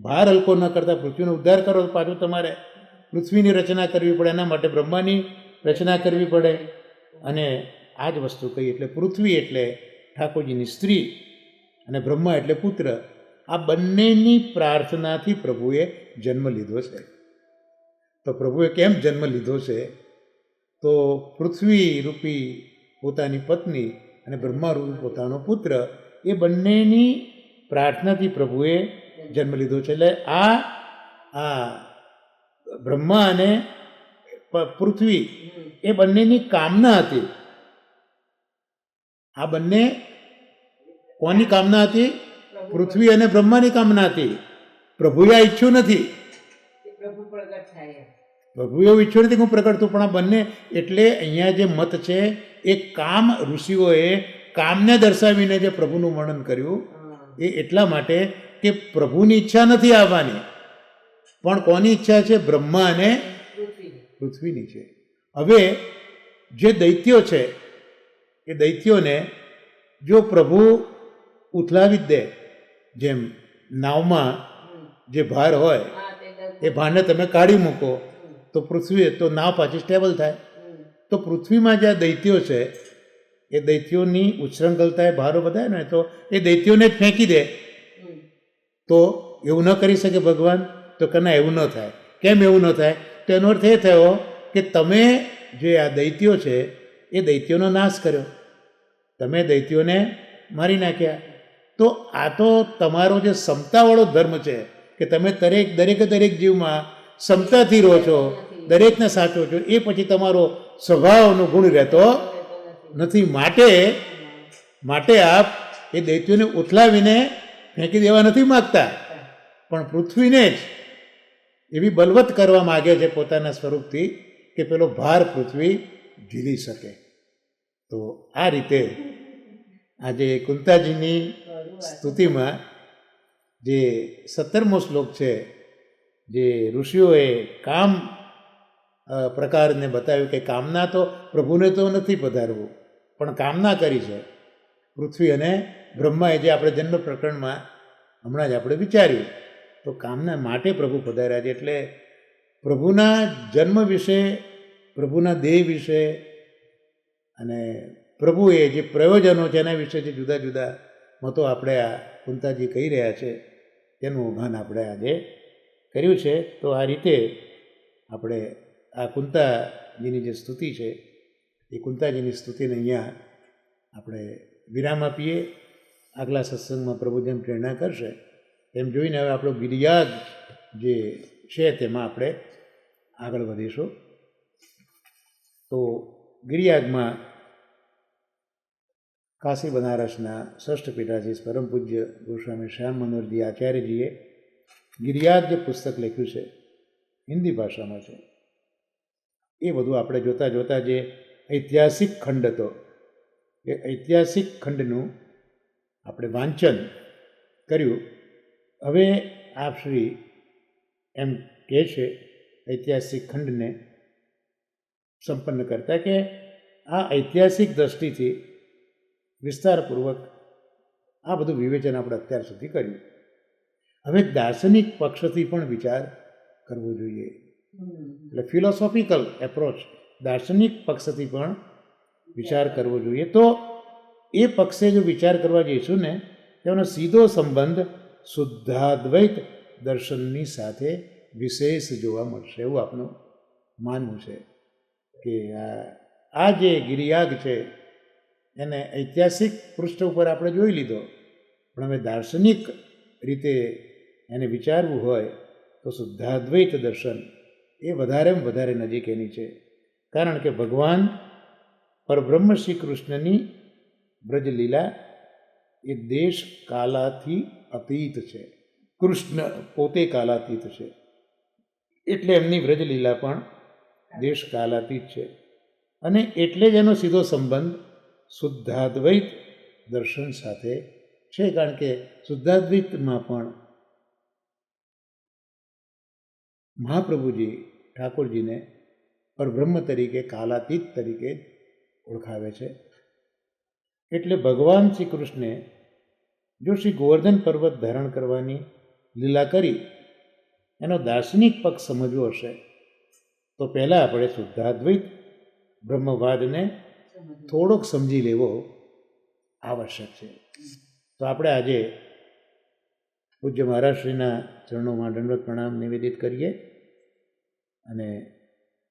ભાર હલકો ન કરતા પૃથ્વીનો ઉદ્ધાર કરો તો પાછું તમારે પૃથ્વીની રચના કરવી પડે. એના માટે બ્રહ્માની રચના કરવી પડે. અને આ જ વસ્તુ કહી. એટલે પૃથ્વી એટલે ઠાકોરજીની સ્ત્રી અને બ્રહ્મા એટલે પુત્ર. આ બંનેની પ્રાર્થનાથી પ્રભુએ જન્મ લીધો છે. તો પ્રભુએ કેમ જન્મ લીધો છે? તો પૃથ્વી રૂપી પોતાની પત્ની અને બ્રહ્મા રૂપી પોતાનો પુત્ર, એ બંનેની પ્રાર્થનાથી પ્રભુએ જન્મ લીધો છે. એટલે આ બ્રહ્મા અને પૃથ્વી એ બંનેની કામના હતી. આ બંને કોની કામના હતી? પૃથ્વી અને બ્રહ્માની કામના હતી. પ્રભુએ આ ઈચ્છ્યું નથી. પ્રભુએ એવું ઈચ્છ્યું નથી કે હું પ્રગટ થઉં, પણ આ બંને. એટલે અહીંયા જે મત છે એ કામ, ઋષિઓએ કામને દર્શાવીને જે પ્રભુનું વર્ણન કર્યું એ એટલા માટે કે પ્રભુની ઈચ્છા નથી આવવાની, પણ કોની ઈચ્છા છે? બ્રહ્મા અને પૃથ્વીની છે. હવે જે દૈત્યો છે એ દૈત્યોને જો પ્રભુ ઉથલાવી જ દે, જેમ નાવમાં જે ભાર હોય એ ભારને તમે કાઢી મૂકો તો પૃથ્વી તો નાવ પાછી સ્ટેબલ થાય. તો પૃથ્વીમાં જે દૈત્યો છે એ દૈત્યોની ઉચ્છૃંખલતાએ ભારો બધાય ને તો એ દૈત્યોને જ ફેંકી દે. તો એવું ન કરી શકે ભગવાન? તો કે ના, એવું ન થાય. કેમ એવું ન થાય? તો એનો અર્થ એ થયો કે તમે જે આ દૈત્યો છે એ દૈત્યોનો નાશ કર્યો, તમે દૈત્યોને મારી નાખ્યા. તો આ તો તમારો જે સમતાવાળો ધર્મ છે કે તમે દરેક જીવમાં સમતાથી રહો છો, દરેકને સાચો છો, એ પછી તમારો સ્વભાવનો ગુણ રહેતો નથી. માટે આપ એ દૈત્યોને ઉથલાવીને ફેંકી દેવા નથી માગતા, પણ પૃથ્વીને જ એવી બલવત્ત કરવા માગે છે પોતાના સ્વરૂપથી કે પેલો ભાર પૃથ્વી ઝીલી શકે. તો આ રીતે આજે કુંતાજીની સ્તુતિમાં જે 17મો શ્લોક છે, જે ઋષિઓએ કામ પ્રકારને બતાવ્યું કે કામના તો પ્રભુને તો નથી પધારવું, પણ કામના કરી છે પૃથ્વી અને બ્રહ્માએ, જે આપણે જન્મ પ્રકરણમાં હમણાં જ આપણે વિચાર્યું. તો કામના માટે પ્રભુ પધાર્યા છે. એટલે પ્રભુના જન્મ વિશે પ્રભુના દેહ વિશે અને પ્રભુએ જે પ્રયોજનો છે એના વિશે જે જુદા જુદા મતો આપણે આ કુંતાજી કહી રહ્યા છે તેનું ઉભાન આપણે આજે કર્યું છે. તો આ રીતે આપણે આ કુંતાજીની જે સ્તુતિ છે એ કુંતાજીની સ્તુતિને અહીંયા આપણે વિરામ આપીએ. આગલા સત્સંગમાં પ્રભુ જેમ પ્રેરણા કરશે તેમ જોઈને હવે આપણો ગિરિયાગ જે છે તેમાં આપણે આગળ વધીશું. તો ગિરિયાગમાં કાશી બનારસના ષષ્ઠ પીઠાધીશ પરમ પૂજ્ય ગોસ્વામી શ્યામ મનોહરજી આચાર્યજીએ ગિરિયાગ જે પુસ્તક લખ્યું છે હિન્દી ભાષામાં છે એ બધું આપણે જોતાં જોતાં જે ઐતિહાસિક ખંડ હતો એ ઐતિહાસિક ખંડનું આપણે વાંચન કર્યું. હવે આપ શ્રી એમ કહે છે ઐતિહાસિક ખંડને સંપન્ન કરતા કે આ ઐતિહાસિક દૃષ્ટિથી વિસ્તારપૂર્વક આ બધું વિવેચન આપણે અત્યાર સુધી કર્યું. હવે દાર્શનિક પક્ષથી પણ વિચાર કરવો જોઈએ. એટલે ફિલોસોફિકલ એપ્રોચ દાર્શનિક પક્ષથી પણ વિચાર કરવો જોઈએ. તો એ પક્ષે જો વિચાર કરવા જઈશું ને તેનો સીધો સંબંધ શુદ્ધાદ્વૈત દર્શનની સાથે વિશેષ જોવા મળશે એવું આપનું માનવું છે કે આ જે ગિરિયાગ છે એને ઐતિહાસિક પૃષ્ઠ ઉપર આપણે જોઈ લીધો, પણ હવે દાર્શનિક રીતે એને વિચારવું હોય તો શુદ્ધાદ્વૈત દર્શન એ વધારેમાં વધારે નજીક એની છે. કારણ કે ભગવાન પરબ્રહ્મ શ્રી કૃષ્ણની બ્રજલીલા એ દેશ કાલાથી અતીત છે. કૃષ્ણ પોતે કાલાતીત છે એટલે એમની બ્રજલીલા પણ દેશ કાલાતીત છે. અને એટલે જ એનો સીધો સંબંધ શુદ્ધાદ્વૈત દર્શન સાથે છે. કારણ કે શુદ્ધાદ્વૈતમાં પણ મહાપ્રભુજી ઠાકોરજીને પરબ્રહ્મ તરીકે કાલાતીત તરીકે ઓળખાવે છે. એટલે ભગવાન શ્રી કૃષ્ણે જો શ્રી ગોવર્ધન પર્વત ધારણ કરવાની લીલા કરી એનો દાર્શનિક પક્ષ સમજવો હશે તો પહેલાં આપણે શુદ્ધાદ્વૈત બ્રહ્મવાદને થોડોક સમજી લેવો આવશ્યક છે. તો આપણે આજે પૂજ્ય મહારાજશ્રીના ચરણોમાં દંડવત પ્રણામ નિવેદિત કરીએ અને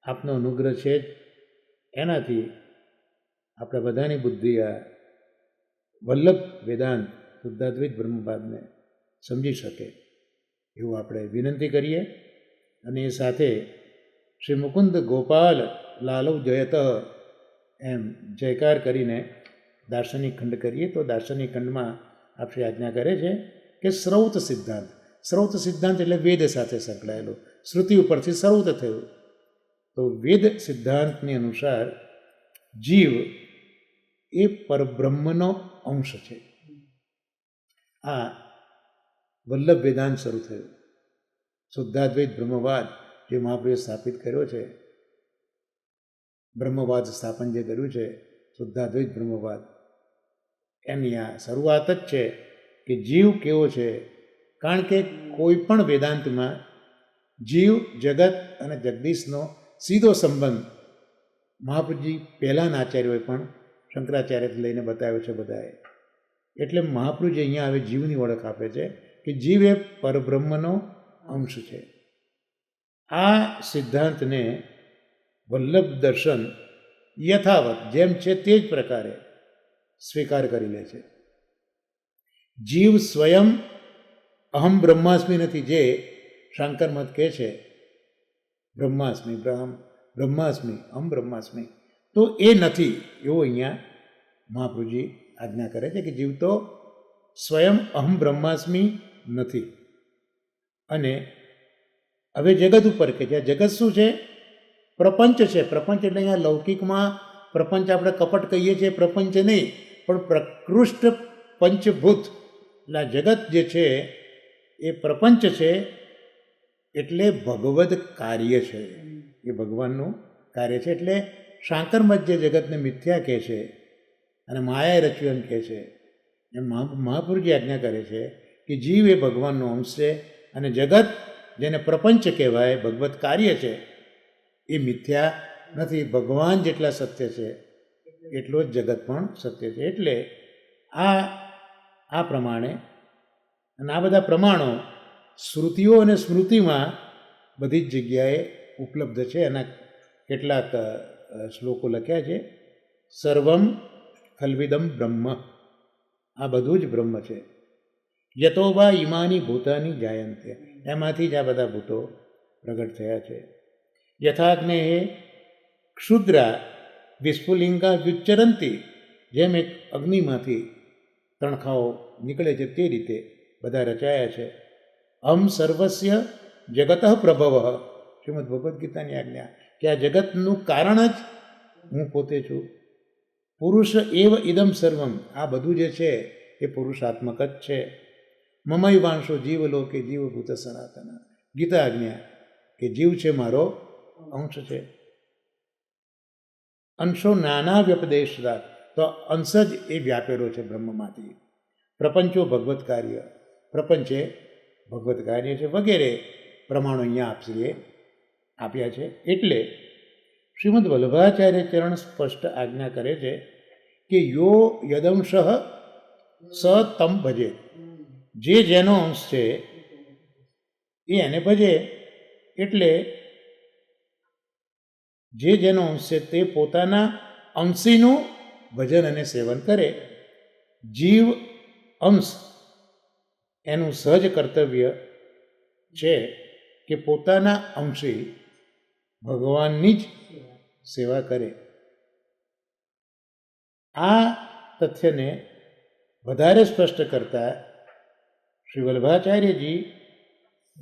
આપનો અનુગ્રહ છે જ એનાથી આપણે બધાની બુદ્ધિ આ વલ્લભ વેદાંત શુદ્ધાદ્વૈત બ્રહ્મવાદને સમજી શકે એવું આપણે વિનંતી કરીએ. અને એ સાથે શ્રી મુકુંદ ગોપાલ લાલવ જયત એમ જયકાર કરીને દાર્શનિક ખંડ કરીએ. તો દાર્શનિક ખંડમાં આપણી આજ્ઞા કરે છે કે શ્રૌત સિદ્ધાંત. શ્રૌત સિદ્ધાંત એટલે વેદ સાથે સંકળાયેલો, શ્રુતિ ઉપરથી શ્રૌત થયું. તો વેદ સિદ્ધાંતની અનુસાર જીવ એ પરબ્રહ્મનો અંશ છે. આ વલ્લભ વેદાંત શરૂ થયું. શુદ્ધાદ્વૈત બ્રહ્મવાદ જે મહાપ્રભુએ સ્થાપિત કર્યો છે, બ્રહ્મવાદ સ્થાપન જે કર્યું છે શુદ્ધાદ્વૈત બ્રહ્મવાદ, એની આ શરૂઆત જ છે કે જીવ કેવો છે. કારણ કે કોઈ પણ વેદાંતમાં જીવ, જગત અને જગદીશનો સીધો સંબંધ મહાપ્રભુજી પહેલાંના આચાર્યોએ પણ શંકરાચાર્યથી લઈને બતાવ્યો છે બધાએ. એટલે મહાપ્રભુજી અહીંયા હવે જીવની ઓળખ આપે છે કે જીવ એ પરબ્રહ્મનો અંશ છે. આ સિદ્ધાંતને વલ્લભ દર્શન યથાવત જેમ છે તે જ પ્રકારે સ્વીકાર કરી લે છે. જીવ સ્વયં અહમ બ્રહ્માસ્મી નથી, જે શાંકર મત કહે છે બ્રહ્માસ્મી બ્રહ્માસ્મી અહમ બ્રહ્માસ્મી, તો એ નથી એવું અહીંયા મહાપ્રભુજી આજ્ઞા કરે છે કે જીવ તો સ્વયં અહમ બ્રહ્માસ્મી નથી. અને હવે જગત ઉપર કે છે, જગત શું છે? પ્રપંચ છે. પ્રપંચ એટલે અહીંયા લૌકિકમાં પ્રપંચ આપણે કપટ કહીએ છીએ, પ્રપંચ નહીં, પણ પ્રકૃષ્ટ પંચભૂત એટલે જગત જે છે એ પ્રપંચ છે. એટલે ભગવદ કાર્ય છે, એ ભગવાનનું કાર્ય છે. એટલે શાંકર મત જે જગતને મિથ્યા કહે છે અને માયાએ રચ્યું એમ કહે છે, એમ મહાપુરુષજી આજ્ઞા કરે છે કે જીવ એ ભગવાનનો અંશ છે અને જગત જેને પ્રપંચ કહેવાય, ભગવત કાર્ય છે, એ મિથ્યા નથી. ભગવાન જેટલા સત્ય છે એટલો જ જગત પણ સત્ય છે. એટલે આ પ્રમાણે અને આ બધા પ્રમાણો શ્રુતિઓ અને સ્મૃતિમાં બધી જ જગ્યાએ ઉપલબ્ધ છે. એના કેટલાક શ્લોકો લખ્યા છે. સર્વમ ખલ્વિદમ બ્રહ્મ, આ બધું જ બ્રહ્મ છે. યતો વા ઇમાની ભૂતાની જાયંતે, એમાંથી જ આ બધા ભૂતો પ્રગટ થયા છે. યથાગ્ને ક્ષુદ્રા વિસ્ફુલિંગા વ્યુચ્ચરંતી, જેમ એક અગ્નિમાંથી તણખાઓ નીકળે છે તે રીતે બધા રચાયા છે. અહમ સર્વસ્ય જગત પ્રભવ, શ્રીમદ ભગવદ્ ગીતાની આજ્ઞા કે આ જગતનું કારણ જ હું પોતે છું. પુરુષ એવ ઇદમ સર્વમ, આ બધું જે છે એ પુરુષાત્મક જ છે. મમય વાંશો જીવલોકે જીવભૂત સનાતન, ગીતા આજ્ઞા કે જીવ છે મારો અંશ છે. અંશો નાના વ્યપદેશતા, તો અંશ જ એ વ્યાપેલો છે બ્રહ્મમાંથી. પ્રપંચો ભગવત કાર્ય, પ્રપંચ એ ભગવત કાર્ય છે, વગેરે પ્રમાણો અહીંયા આપશ્રીએ આપ્યા છે. એટલે શ્રીમદ વલ્લભાચાર્ય ચરણ સ્પષ્ટ આજ્ઞા કરે છે કે યો યદંશ સ તમ ભજે, જે જેનો અંશ છે એ એને ભજે. એટલે જે જેનો અંશ છે તે પોતાના અંશીનું ભજન અને સેવન કરે. જીવ અંશ એનું સહજ કર્તવ્ય છે કે પોતાના અંશી ભગવાનની જ સેવા કરે. આ તથ્યને વધારે સ્પષ્ટ કરતા શ્રી વલ્લભાચાર્યજી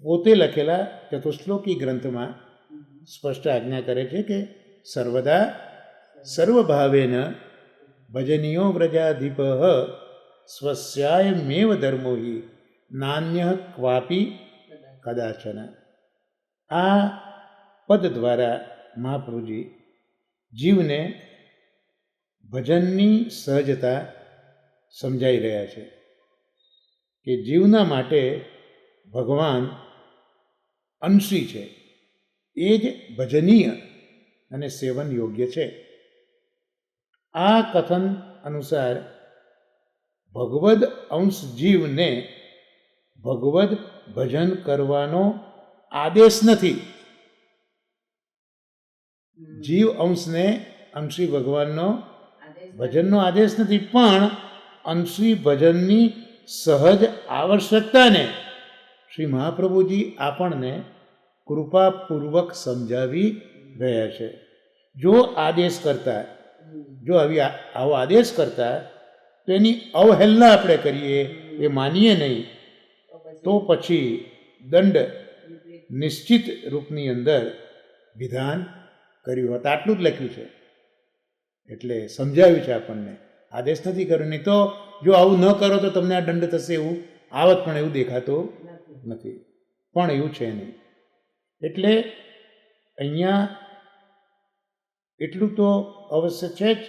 પોતે લખેલા ચતુશ્લોકી ગ્રંથમાં સ્પષ્ટ આજ્ઞા કરે છે કે સર્વદા સર્વભાવેન ભજનીયો વ્રજાધિપ સ્વસ્યાયમેવ ધર્મો હિ નાન્ય ક્વાપી કદાચન. આ પદ દ્વારા મહાપ્રભુજી જીવને ભજનની સહજતા સમજાઈ રહ્યા છે કે જીવના માટે ભગવાન અંશી છે, એ જ ભજનીય અને સેવન યોગ્ય છે. આ કથન અનુસાર ભગવદ અંશ જીવને ભગવદ ભજન કરવાનો આદેશ નથી. જીવ અંશને અંશી ભગવાનનો ભજનનો આદેશ નથી, પણ અંશી ભજનની સહજ આવશ્યકતાને શ્રી મહાપ્રભુજી આપણને કૃપાપૂર્વક સમજાવી રહ્યા છે. જો આદેશ કરતા, જો આવો આદેશ કરતા તો એની અવહેલના આપણે કરીએ, એ માનીએ નહીં, તો પછી દંડ નિશ્ચિત રૂપની અંદર વિધાન કર્યું હોત. આટલું જ લખ્યું છે. એટલે સમજાવ્યું છે આપણને, આદેશ નથી કર્યો. નહીં તો જો આવું ન કરો તો તમને આ દંડ થશે એવું આવત, પણ એવું દેખાતું નથી, પણ એવું છે નહીં. એટલે અહીંયા એટલું તો અવશ્ય છે જ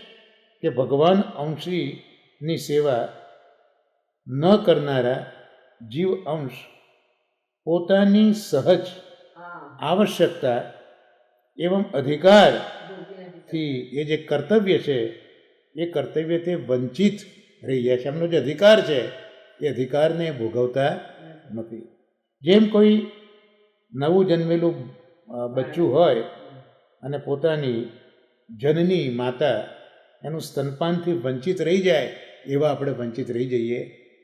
કે ભગવાન અંશીની સેવા ન કરનારા જીવ અંશ પોતાની સહજ આવશ્યકતા એવં અધિકારથી એ જે કર્તવ્ય છે એ કર્તવ્યથી વંચિત રહી જાય છે. એમનો જે અધિકાર છે એ અધિકારને ભોગવતા નથી. જેમ કોઈ નવું જન્મેલું બચ્ચું હોય અને પોતાની જનની માતા એનું સ્તનપાનથી વંચિત રહી જાય, એવા આપણે વંચિત રહી જઈએ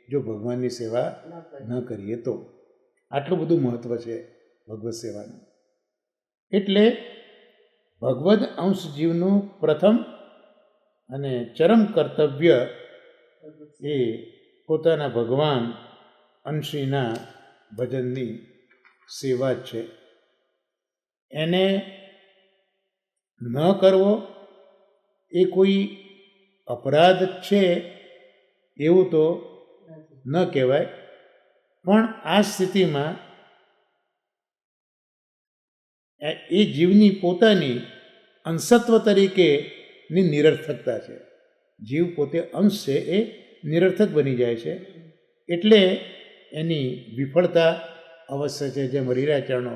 જો ભગવાનની સેવા ન કરીએ તો. આટલું બધું મહત્ત્વ છે ભગવત સેવાનું. એટલે ભગવદ અંશ જીવનું પ્રથમ અને ચરમ કર્તવ્ય એ પોતાના ભગવાન અંશીના ભજનની સેવા જ છે. એને ન કરવો એ કોઈ અપરાધ છે એવું તો ન કહેવાય, પણ આ સ્થિતિમાં એ જીવની પોતાની અંશત્વ તરીકેની નિરર્થકતા છે. જીવ પોતે અંશ છે એ નિરર્થક બની જાય છે. એટલે એની વિફળતા અવશ્ય છે. જેમ હરિરાચરણો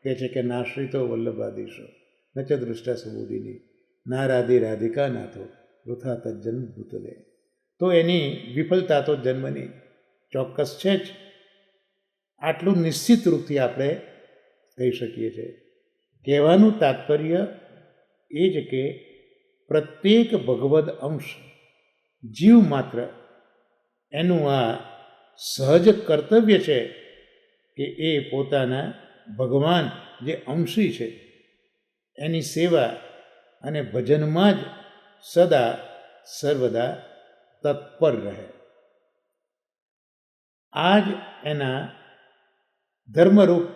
કહે છે કે નાશ્રિતો વલ્લભાધીશો, ન ચ દૃષ્ટા સમુદિની ના રાધે રાધિકા નાથો વૃથા તજન્મ ભૂતલે. તો એની વિફલતા તો જન્મની ચોક્કસ છે જ. આટલું નિશ્ચિત રૂપથી આપણે કહી શકીએ છીએ. કહેવાનું તાત્પર્ય એ જ કે પ્રત્યેક ભગવદ અંશ જીવ માત્ર એનું આ સહજ કર્તવ્ય છે કે એ પોતાના ભગવાન જે અંશી છે એની સેવા અને ભજનમાં જ સદા સર્વદા તત્પર રહે. આ જ એના ધર્મરૂપ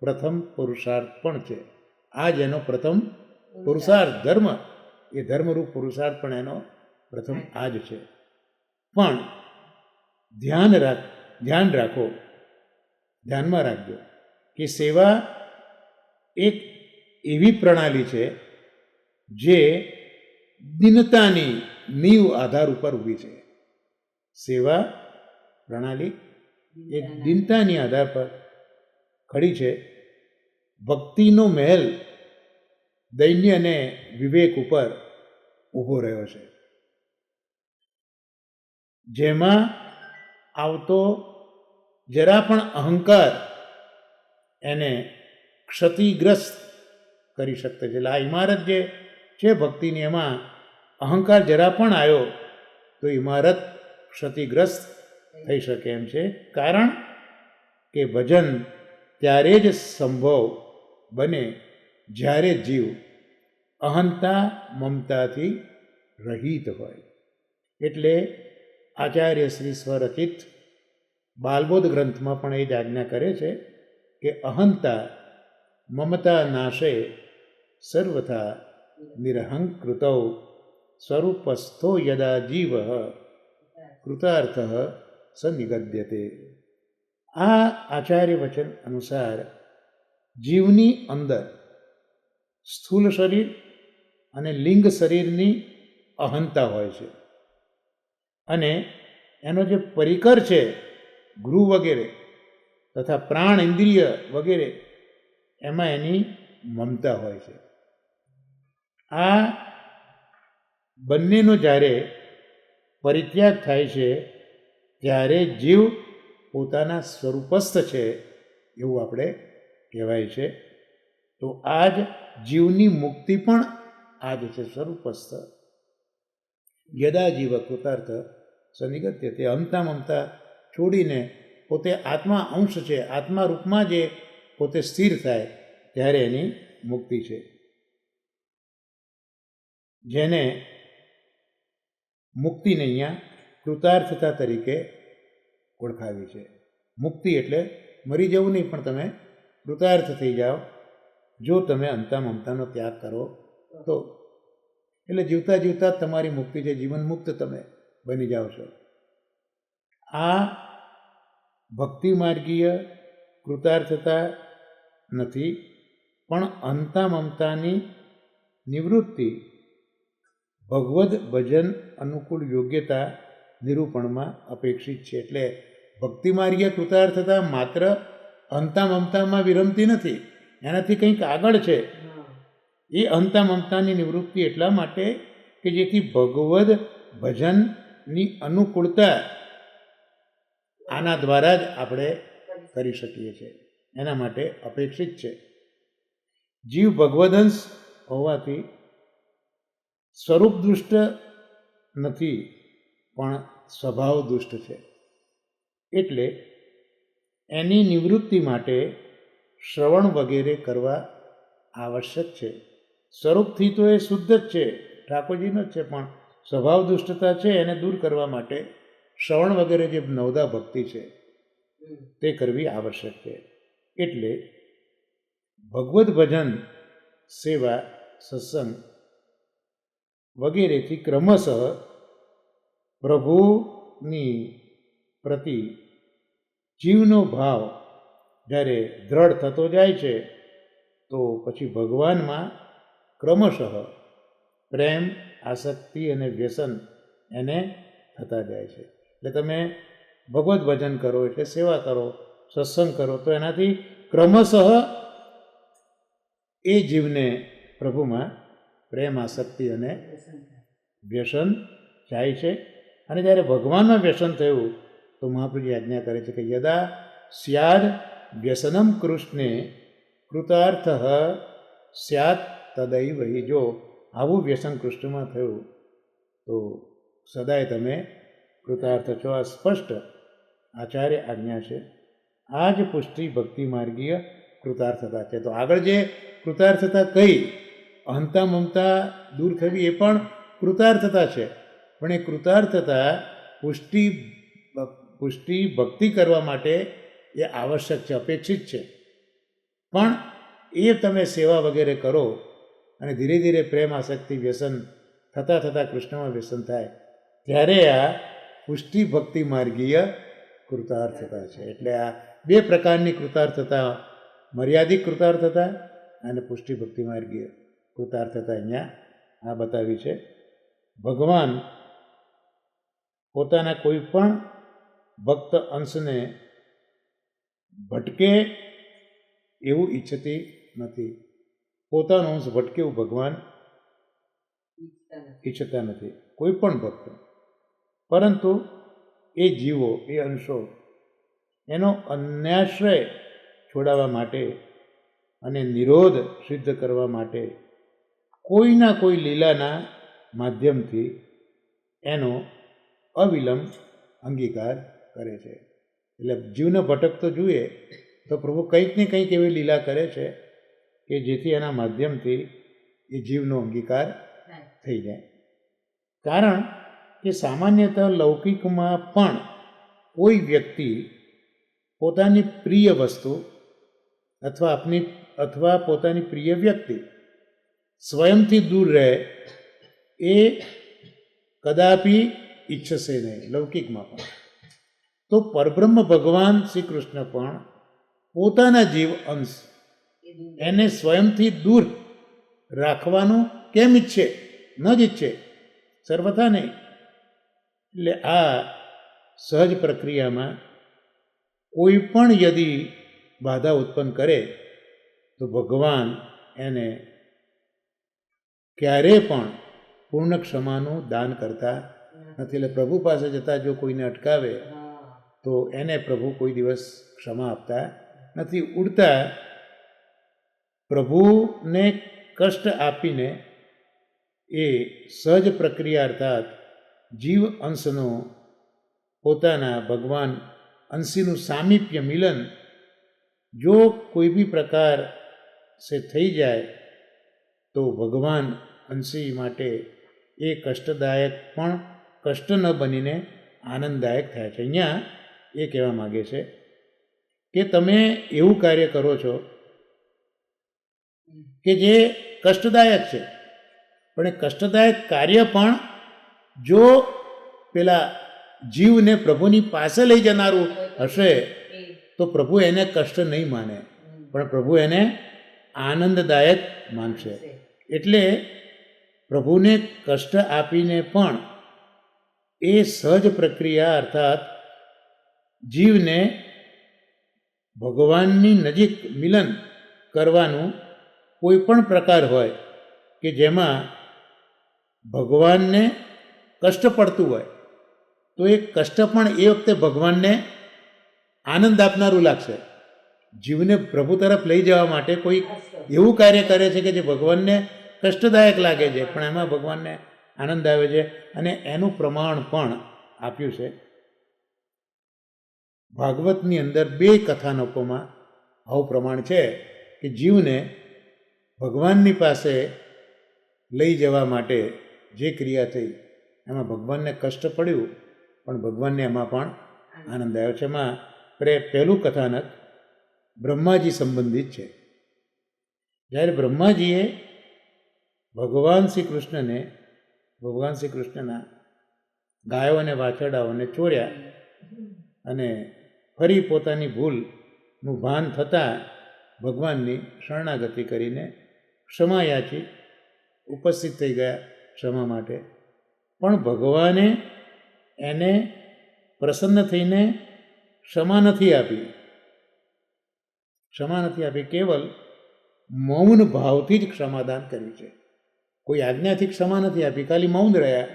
પ્રથમ પુરુષાર્થ પણ છે. આ જ એનો પ્રથમ પુરુષાર્થ ધર્મ, એ ધર્મરૂપ પુરુષાર્થ પણ એનો પ્રથમ આ જ છે. પણ ધ્યાનમાં રાખજો કે સેવા એક એવી પ્રણાલી છે જે દીનતાની નીવ આધાર ઉપર ઊભી છે. સેવા પ્રણાલી એ દીનતાની આધાર પર ખડી છે. ભક્તિનો મહેલ દૈન્ય અને વિવેક ઉપર ઊભો રહ્યો છે, જેમાં આવતો જરા પણ અહંકાર એને ક્ષતિગ્રસ્ત કરી શકતે છે. એટલે આ ઇમારત જે છે ભક્તિની, એમાં અહંકાર જરા પણ આવ્યો તો ઇમારત ક્ષતિગ્રસ્ત થઈ શકે એમ છે. કારણ કે ભજન ત્યારે જ સંભવ બને જ્યારે જીવ અહંતા મમતાથી રહિત હોય. એટલે આચાર્ય શ્રી સ્વરચિત બાલબોધ ગ્રંથમાં પણ એ જ આજ્ઞા કરે છે કે અહંતા મમતા નાશે સર્વથા નિરહંકૃતૌ સ્વરૂપસ્થો યદા જીવ કૃતાર્થ સ નિગદ્યતે. આ આચાર્ય વચન અનુસાર જીવની અંદર સ્થૂલ શરીર અને લિંગ શરીરની અહંતા હોય છે, અને એનો જે પરિકર છે ગૃહ વગેરે તથા પ્રાણ ઇન્દ્રિય વગેરે, એમાં એની મમતા હોય છે. આ બંનેનો જ્યારે પરિત્યાગ થાય છે ત્યારે જીવ પોતાના સ્વરૂપસ્થ છે એવું આપણે કહેવાય છે. તો આ જ જીવની મુક્તિ પણ આ જ છે, સ્વરૂપસ્થ. યદા જીવ કૃતાર્થ સનિગત્ય, તે અહંતા મમતા છોડીને પોતે આત્મા અંશ છે, આત્મા રૂપમાં જે પોતે સ્થિર થાય ત્યારે એની મુક્તિ છે. જેને મુક્તિને અહીંયા કૃતાર્થતા તરીકે ઓળખાવી છે. મુક્તિ એટલે મરી જવું નહીં, પણ તમે કૃતાર્થ થઈ જાઓ જો તમે અંતા મમતાનો ત્યાગ કરો તો. એટલે જીવતા જીવતા જ તમારી મુક્તિ છે, જીવન મુક્ત તમે બની જાઓ છો. આ ભક્તિ માર્ગીય કૃતાર્થતા નથી, પણ અંતા મમતાની નિવૃત્તિ ભગવદ ભજન અનુકૂળ યોગ્યતા નિરૂપણમાં અપેક્ષિત છે. એટલે ભક્તિ માર્ગીય કૃતાર્થતા માત્ર અંતા મમતામાં વિરમતી નથી, એનાથી કંઈક આગળ છે. એ અંતા મમતાની નિવૃત્તિ એટલા માટે કે જેથી ભગવદ ભજનની અનુકૂળતા આના દ્વારા જ આપણે કરી શકીએ છીએ, એના માટે અપેક્ષિત છે. જીવ ભગવદંશ હોવાથી સ્વરૂપ દુષ્ટ નથી, પણ સ્વભાવ દુષ્ટ છે. એટલે એની નિવૃત્તિ માટે શ્રવણ વગેરે કરવા આવશ્યક છે. સ્વરૂપથી તો એ શુદ્ધ જ છે, ઠાકોરજીનો જ છે, પણ સ્વભાવ દુષ્ટતા છે એને દૂર કરવા માટે શ્રવણ વગેરે જે નવદા ભક્તિ છે તે કરવી આવશ્યક છે. એટલે ભગવદ ભજન, સેવા, સત્સંગ વગેરેથી ક્રમશઃ પ્રભુની પ્રતિ જીવનો ભાવ જ્યારે દ્રઢ થતો જાય છે તો પછી ભગવાનમાં ક્રમશઃ પ્રેમ, આસક્તિ અને વ્યસન એને થતા જાય છે. એટલે તમે ભગવદ ભજન કરો એટલે સેવા કરો, સત્સંગ કરો, તો એનાથી ક્રમશઃ એ જીવને પ્રભુમાં પ્રેમ આસક્તિ અને વ્યસન જાય છે. અને જ્યારે ભગવાનમાં વ્યસન થયું તો મહાપ્રભુજી આજ્ઞા કરે છે કે યદા સ્યાદ વ્યસનમ કૃષ્ણે કૃતાર્થ સ્યાત તદૈવ હિ. જો આવું વ્યસન કૃષ્ણમાં થયું તો સદાય તમે કૃતાર્થ છો. આ સ્પષ્ટ આચાર્ય આજ્ઞા છે. આ જ પુષ્ટિ ભક્તિ માર્ગીય કૃતાર્થતા છે. તો આગળ જે કૃતાર્થતા કઈ અહંતા મમતા દૂર થવી એ પણ કૃતાર્થતા છે, પણ એ કૃતાર્થતા પુષ્ટિ ભક્તિ કરવા માટે એ આવશ્યક છે, અપેક્ષિત છે. પણ એ તમે સેવા વગેરે કરો અને ધીરે ધીરે પ્રેમ આસક્તિ વ્યસન થતાં થતાં કૃષ્ણમાં વ્યસન થાય ત્યારે આ પુષ્ટિ ભક્તિ માર્ગીય કૃતાર્થતા છે. એટલે આ બે પ્રકારની કૃતાર્થતા, મર્યાદિત કૃતાર્થતા અને પુષ્ટિ ભક્તિ માર્ગીય કૃતાર્થતા અહીંયા આ બતાવી છે. ભગવાન પોતાના કોઈ પણ ભક્ત અંશને ભટકે એવું ઈચ્છતી નથી. પોતાનો અંશ ભટકે એવું ભગવાન ઈચ્છતા નથી, કોઈ પણ ભક્ત. પરંતુ એ જીવો, એ અંશો એનો અન્યાશ્રય છોડાવવા માટે અને નિરોધ સિદ્ધ કરવા માટે કોઈના કોઈ લીલાના માધ્યમથી એનો અવિલંબ અંગીકાર કરે છે. એટલે જીવને ભટકતો જોઈએ તો પ્રભુ કંઈક ને કંઈક એવી લીલા કરે છે કે જેથી એના માધ્યમથી એ જીવનો અંગીકાર થઈ જાય. કારણ કે સામાન્યતઃ લૌકિકમાં પણ કોઈ વ્યક્તિ પોતાની પ્રિય વસ્તુ અથવા પોતાની પ્રિય વ્યક્તિ સ્વયંથી દૂર રહે એ કદાપી ઈચ્છશે નહીં, લૌકિકમાં પણ. તો પરબ્રહ્મ ભગવાન શ્રી કૃષ્ણ પણ પોતાના જીવ અંશ એને સ્વયંથી દૂર રાખવાનું કેમ ઈચ્છે? ન જ ઈચ્છે, સર્વથા નહીં. એટલે આ સહજ પ્રક્રિયામાં કોઈ પણ યદિ બાધા ઉત્પન્ન કરે તો ભગવાન એને ક્યારેય પણ પૂર્ણ ક્ષમાનું દાન કરતા નથી. એટલે પ્રભુ પાસે જતાં જો કોઈને અટકાવે તો એને પ્રભુ કોઈ દિવસ ક્ષમા આપતા નથી. ઉડતા પ્રભુને કષ્ટ આપીને એ સહજ પ્રક્રિયા અર્થાત જીવ અંશનો પોતાના ભગવાન અંશીનું સામીપ્ય મિલન જો કોઈ બી પ્રકાર સે થઈ જાય તો ભગવાન અંશી માટે એ કષ્ટદાયક પણ કષ્ટ ન બનીને આનંદદાયક થાય છે. અહીંયા એ કહેવા માગે છે કે તમે એવું કાર્ય કરો છો કે જે કષ્ટદાયક છે, પણ એ કષ્ટદાયક કાર્ય પણ જો પેલા જીવને પ્રભુની પાસે લઈ જનારું હશે તો પ્રભુ એને કષ્ટ નહીં માને, પણ પ્રભુ એને આનંદદાયક માનશે. એટલે પ્રભુને કષ્ટ આપીને પણ એ સહજ પ્રક્રિયા અર્થાત જીવને ભગવાનની નજીક મિલન કરવાનું કોઈ પણ પ્રકાર હોય કે જેમાં ભગવાનને કષ્ટ પડતું હોય તો એ કષ્ટ પણ એ વખતે ભગવાનને આનંદ આપનારું લાગશે. જીવને પ્રભુ તરફ લઈ જવા માટે કોઈ એવું કાર્ય કરે છે કે જે ભગવાનને કષ્ટદાયક લાગે છે પણ એમાં ભગવાનને આનંદ આવે છે. અને એનું પ્રમાણ પણ આપ્યું છે. ભાગવતની અંદર 2 કથાનકોમાં આવું પ્રમાણ છે કે જીવને ભગવાનની પાસે લઈ જવા માટે જે ક્રિયા થઈ એમાં ભગવાનને કષ્ટ પડ્યું પણ ભગવાનને એમાં પણ આનંદ આવ્યો છે. એમાં પહેલું કથાનક બ્રહ્માજી સંબંધિત છે. જ્યારે બ્રહ્માજીએ ભગવાન શ્રી કૃષ્ણના ગાયો અને વાછરડાઓને ચોર્યા અને ફરી પોતાની ભૂલનું ભાન થતાં ભગવાનની શરણાગતિ કરીને ક્ષમા યાચી ઉપસ્થિત થઈ ગયા ક્ષમા માટે. પણ ભગવાને એને પ્રસન્ન થઈને ક્ષમા નથી આપી. કેવલ મૌન ભાવથી જ ક્ષમાદાન કર્યું છે. કોઈ આજ્ઞાથી ક્ષમા નથી આપી, ખાલી મૌન રહ્યા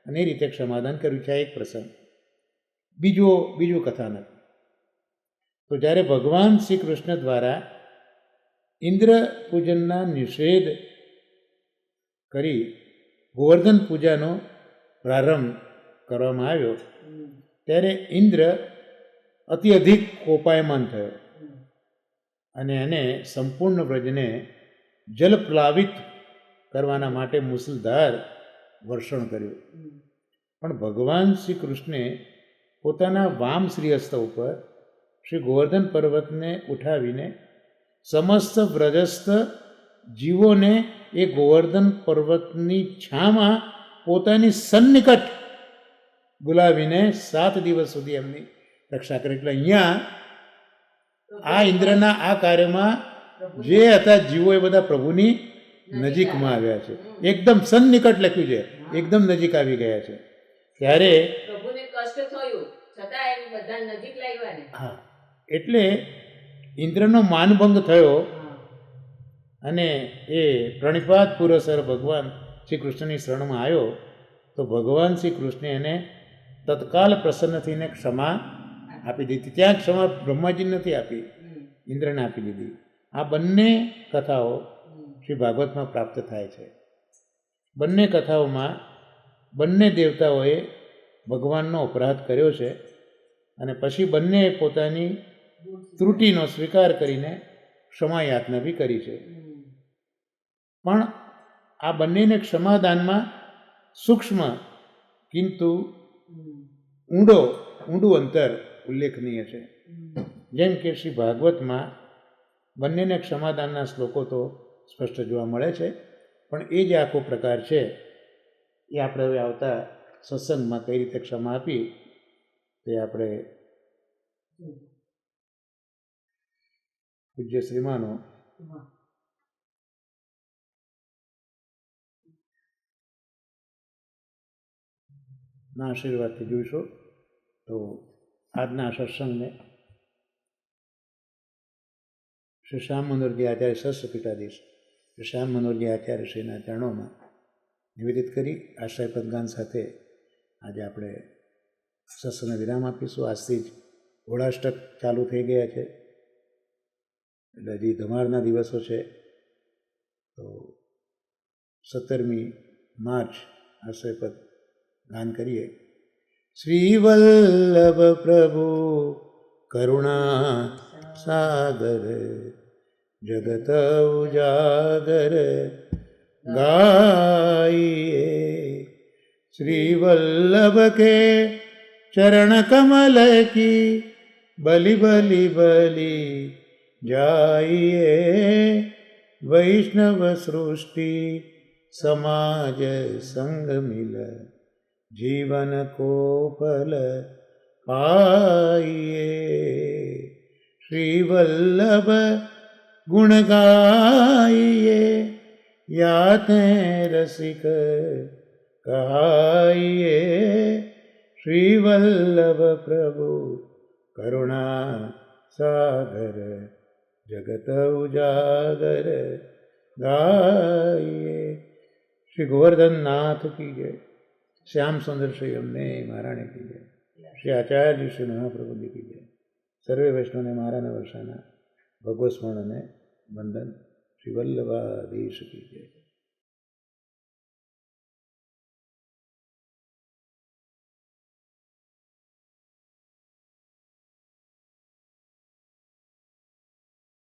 અને એ રીતે ક્ષમાદાન કર્યું છે. આ એક પ્રસંગ. બીજું કથાનક. તો જ્યારે ભગવાન શ્રી કૃષ્ણ દ્વારા ઇન્દ્ર પૂજનના નિષેધ કરી ગોવર્ધન પૂજાનો પ્રારંભ કરવામાં આવ્યો, ત્યારે ઇન્દ્ર અધિક કોપાયમાન થયો અને એને સંપૂર્ણ વ્રજને જલપ્લાવિત કરવાના માટે મુસલધાર વર્ષણ કર્યું. પણ ભગવાન શ્રી કૃષ્ણે પોતાના વામ શ્રીહસ્ત ઉપર શ્રી ગોવર્ધન પર્વતને ઉઠાવીને સમસ્ત વ્રજસ્થ જીવોને એ ગોવર્ધન પર્વતની છામાં પોતાની સન્નિકટ બોલાવીને 7 દિવસ સુધી એમની રક્ષા કરી. એટલે અહીંયા આ ઇન્દ્રના આ કાર્યમાં જે હતા જીવો એ બધા પ્રભુની નજીકમાં આવ્યા છે. એકદમ સન્નિકટ લખ્યું છે, એકદમ નજીક આવી ગયા છે. ત્યારે પ્રભુને કષ્ટ થયું છતાં એ બધા નજીક લાવ્યા ને. હા, એટલે ઇન્દ્રનો માનભંગ થયો અને એ પ્રણિપાત પુરસર ભગવાન શ્રી કૃષ્ણની શરણમાં આવ્યો. તો ભગવાન શ્રી કૃષ્ણે એને તત્કાલ પ્રસન્ન થઈને ક્ષમા આપી દીધી. ત્યાં ક્ષમા બ્રહ્માજી નથી આપી, ઇન્દ્રને આપી દીધી. આ બંને કથાઓ શ્રી ભાગવતમાં પ્રાપ્ત થાય છે. બંને કથાઓમાં બંને દેવતાઓએ ભગવાનનો અપરાધ કર્યો છે અને પછી બંને પોતાની ત્રુટિનો સ્વીકાર કરીને ક્ષમા યાચના બી કરી છે. પણ આ બંનેને ક્ષમાદાનમાં સૂક્ષ્મ કિંતુ ઊંડું અંતર ઉલ્લેખનીય છે. જેમ કે શ્રી ભાગવતમાં બંનેને ક્ષમાદાનના શ્લોકો તો સ્પષ્ટ જોવા મળે છે, પણ એ જે આખો પ્રકાર છે એ આપણે હવે આવતા સત્સંગમાં કઈ રીતે ક્ષમા આપી તે આપણે પૂજ્ય શ્રીમાનો ના આશીર્વાદથી જોઈશું. તો આજના સત્સંગને શ્રી શ્યામ મનોહરજી આચાર્ય સહસ્ત્ર પીઠાધીશ શ્રી શ્યામ મનોહરજી આચાર્ય શ્રીના ચરણોમાં નિવેદિત કરી આશ્રયપદ ગાન સાથે આજે આપણે સત્સંગને વિરામ આપીશું. આજથી જ ઘોડાષ્ટક ચાલુ થઈ ગયા છે, એટલે હજી ધમારના દિવસો છે. તો 17મી માર્ચ આશ્રયપદ ગાન કરીએ. શ્રી વલ્લભ પ્રભુ કરુણા સાગર જગત ઉજાગર ગાઈએ. શ્રી વલ્લભ કે ચરણ કમલ કી બલિ બલિ બલિ જાઈએ. વૈષ્ણવ સૃષ્ટિ સમાજ સંગ મિલ જીવન કો ફલ પાઈએ. શ્રી વલ્લભ ગુણ ગાઈએ યાતે રસિક કહાઈએ. શ્રી વલ્લભ પ્રભુ કરુણા સાગર જગત ઉજાગર ગાઈએ. શ્રી ગોવર્ધન નાથ કી જય. શ્યામ સુંદર શ્રી અમને મહારાણી કી જય. શ્રી આચાર્ય શ્રી મહાપ્રભુજી કી જય. સર્વે વૈષ્ણવને મહારાણા વર્ષાના ભગવત સ્મરણ અને વંદન. શ્રી વલ્લભાધીશ કી જય.